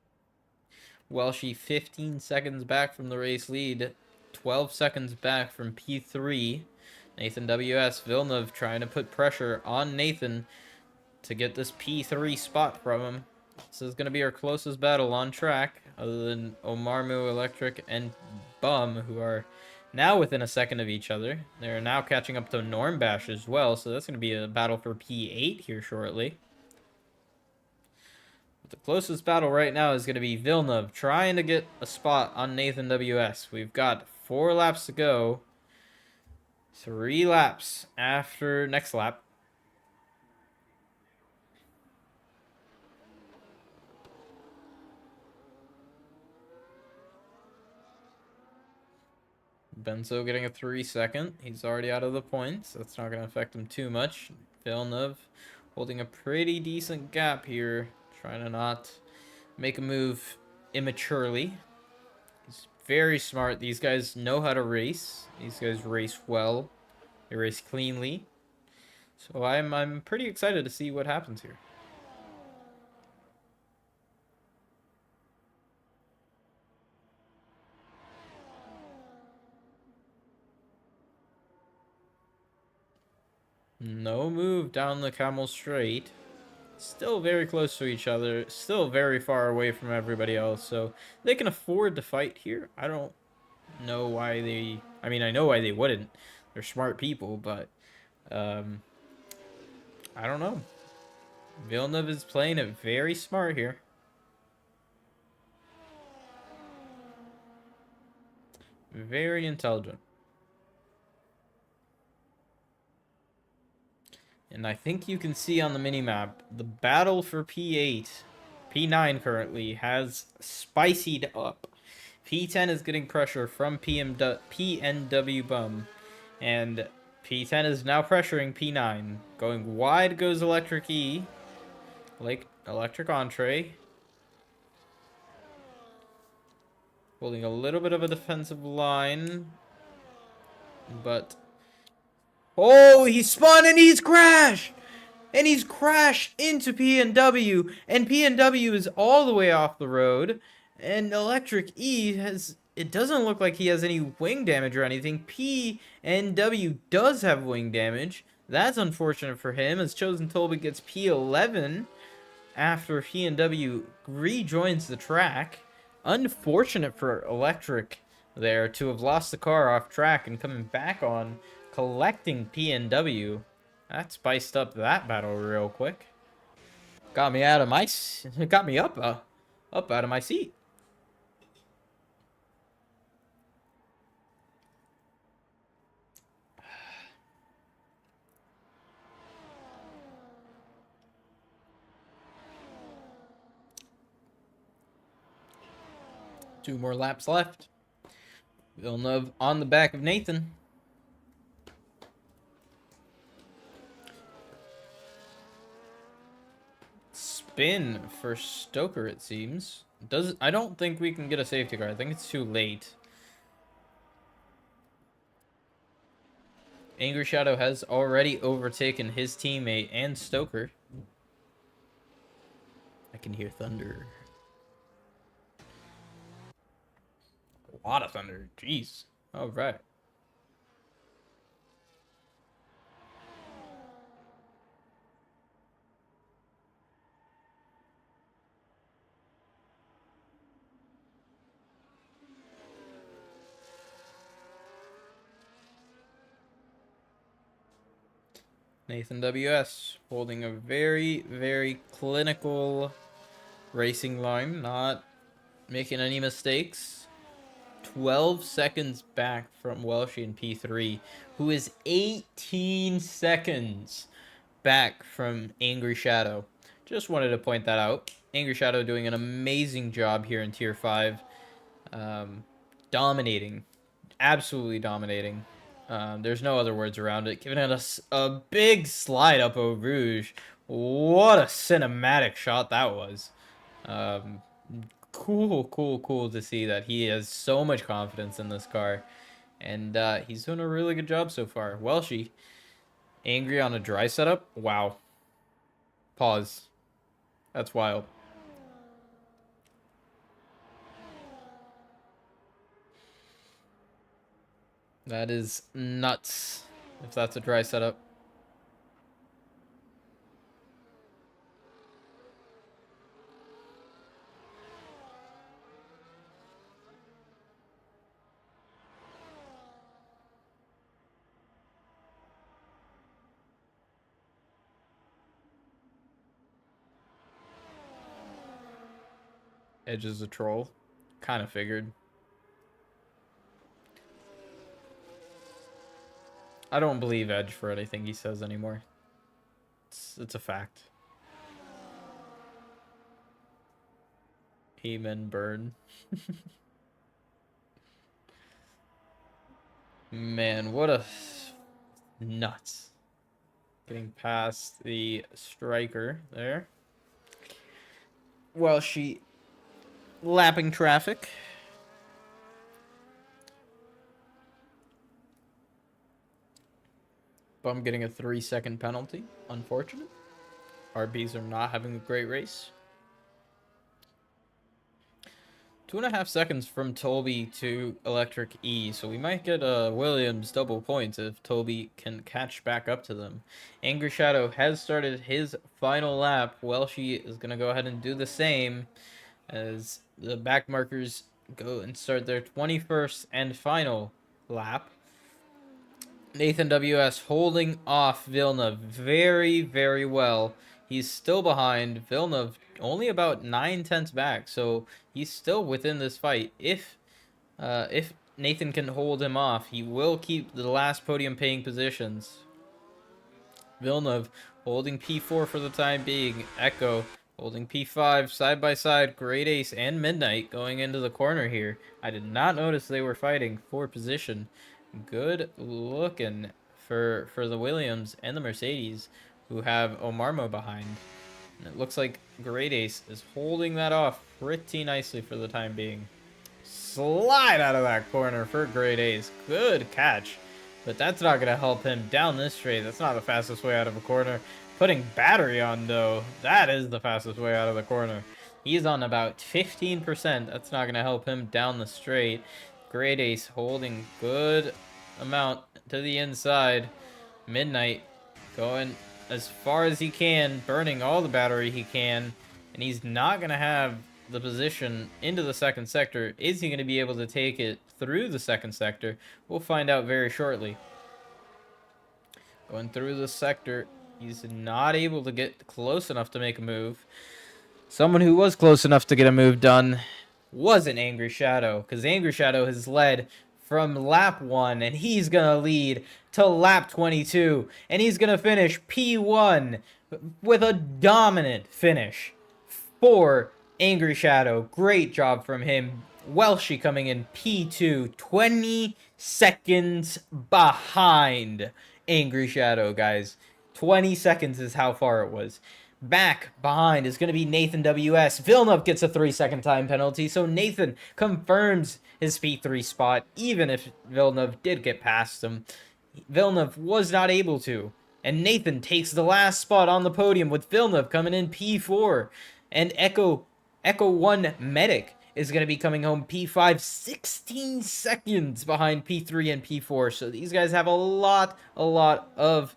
Welshie 15 seconds back from the race lead. 12 seconds back from P3. Nathan WS. Villeneuve trying to put pressure on Nathan to get this P3 spot from him. This is going to be our closest battle on track, other than Omarmu, Electric, and Bum, who are now within a second of each other. They're now catching up to Normbash as well, so that's going to be a battle for P8 here shortly. But the closest battle right now is going to be Villeneuve trying to get a spot on Nathan WS. We've got 4 laps to go. 3 laps after next lap. Benzo getting a 3-second. He's already out of the points. That's not going to affect him too much. Villeneuve holding a pretty decent gap here. Trying to not make a move immaturely. He's very smart. These guys know how to race. These guys race well. They race cleanly. So I'm pretty excited to see what happens here. No move down the Camel Straight. Still very close to each other. Still very far away from everybody else. So they can afford to fight here. I don't know why they... I mean, I know why they wouldn't. They're smart people, but... I don't know. Villeneuve is playing it very smart here. Very intelligent. And I think you can see on the minimap, the battle for P8, P9 currently, has spicied up. P10 is getting pressure from PNW Bum, and P10 is now pressuring P9. Going wide goes Electric E, like Electric Entree. Holding a little bit of a defensive line, but... Oh, he's spun and he's crashed! And he's crashed into PNW, and PNW is all the way off the road, and Electric E has... It doesn't look like he has any wing damage or anything. PNW does have wing damage. That's unfortunate for him, as Chosen Tolby gets P11 after PNW rejoins the track. Unfortunate for Electric there to have lost the car off track and coming back on, collecting PNW. That spiced up that battle real quick. Got me out of my... Got me up out of my seat. Two more laps left. Villeneuve on the back of Nathan. spin for Stoker, it seems. I don't think we can get a safety car. I think it's too late. Angry Shadow has already overtaken his teammate and Stoker. I can hear thunder. A lot of thunder. Jeez. All right. Nathan WS holding a very, very clinical racing line, not making any mistakes. 12 seconds back from Welshie in P3, who is 18 seconds back from Angry Shadow. Just wanted to point that out. Angry Shadow doing an amazing job here in Tier 5. Dominating. Absolutely dominating. There's no other words around it. Giving it a big slide up Eau Rouge. What a cinematic shot that was. Cool to see that he has so much confidence in this car. And he's doing a really good job so far. Welshie, angry on a dry setup? Wow. Pause. That's wild. That is nuts, if that's a dry setup. Edge is a troll. Kind of figured. I don't believe Edge for anything he says anymore. It's a fact. Amen, burn. Man, what a nuts. Getting past the striker there. Well, she lapping traffic. Bum getting a 3-second penalty. Unfortunate. RBs are not having a great race. 2.5 seconds from Toby to Electric E, so we might get a Williams double points if Toby can catch back up to them. Angry Shadow has started his final lap. Welshie is going to go ahead and do the same as the back markers go and start their 21st and final lap. Nathan WS holding off Villeneuve very, very well. He's still behind. Villeneuve only about 9/10 back, so he's still within this fight. If Nathan can hold him off, he will keep the last podium paying positions. Villeneuve holding P4 for the time being. Echo holding P5 side by side. Great Ace and Midnight going into the corner here. I did not notice they were fighting for position. Good looking for the Williams and the Mercedes, who have Omarmo behind. And it looks like Great Ace is holding that off pretty nicely for the time being. Slide out of that corner for Great Ace. Good catch. But that's not going to help him down this straight. That's not the fastest way out of a corner. Putting battery on, though, that is the fastest way out of the corner. He's on about 15%. That's not going to help him down the straight. Great Ace holding good amount to the inside. Midnight going as far as he can, burning all the battery he can, and he's not going to have the position into the second sector. Is he going to be able to take it through the second sector? We'll find out very shortly. Going through the sector, he's not able to get close enough to make a move. Someone who was close enough to get a move done was an Angry Shadow, because Angry Shadow has led from lap 1, and he's going to lead to lap 22, and he's going to finish P1 with a dominant finish for Angry Shadow. Great job from him. Welshie coming in P2, 20 seconds behind Angry Shadow, guys. 20 seconds is how far it was. Back behind is going to be Nathan WS. Villeneuve gets a 3-second time penalty, so Nathan confirms his P3 spot, even if Villeneuve did get past him. Villeneuve was not able to. And Nathan takes the last spot on the podium with Villeneuve coming in P4. And Echo 1 Medic is going to be coming home P5, 16 seconds behind P3 and P4. So these guys have a lot of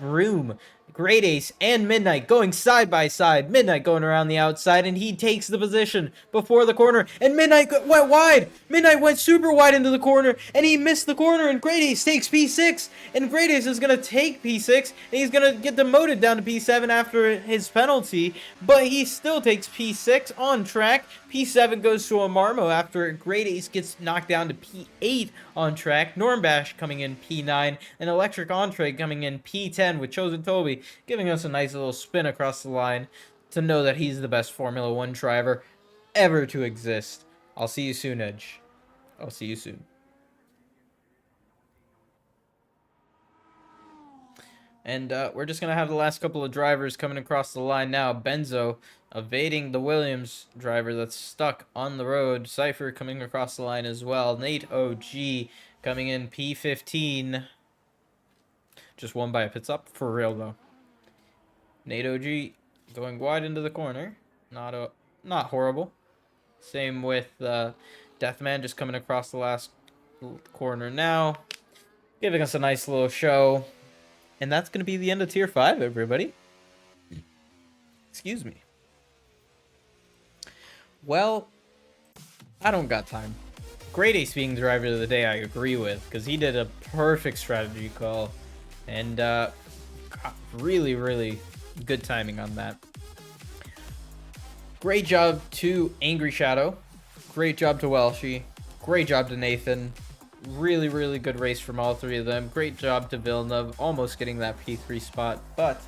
room. Great Ace and Midnight going side by side. Midnight going around the outside, and he takes the position before the corner. And Midnight went wide. Midnight went super wide into the corner, and he missed the corner. And Great Ace takes P6, and Great Ace is going to take P6, and he's going to get demoted down to P7 after his penalty. But he still takes P6 on track. P7 goes to Amarmo after Great Ace gets knocked down to P8 on track. Normbash coming in P9, and Electric Entree coming in P10 with Chosen Toby giving us a nice little spin across the line to know that he's the best Formula 1 driver ever to exist. I'll see you soon, Edge. I'll see you soon. And we're just going to have the last couple of drivers coming across the line now. Benzo evading the Williams driver that's stuck on the road. Cypher coming across the line as well. Nate OG coming in P15. Just won by a pit stop. For real, though. Nate OG going wide into the corner. Not horrible. Same with Deathman just coming across the last corner now. Giving us a nice little show. And that's going to be the end of Tier 5, everybody. Excuse me. Well, I don't got time. Great Ace being driver of the day, I agree with, because he did a perfect strategy call. And really good timing on that. Great job to Angry Shadow. Great job to Welshie. Great job to Nathan. Really good race from all three of them. Great job to Villeneuve, almost getting that P3 spot. But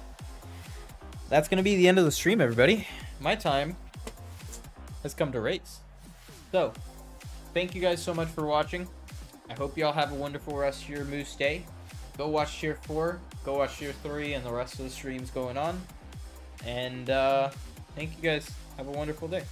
that's going to be the end of the stream, everybody. My time has come to race. So, thank you guys so much for watching. I hope y'all have a wonderful rest of your Moose Day. Go watch Tier 4, go watch Tier 3, and the rest of the streams going on. And thank you guys. Have a wonderful day.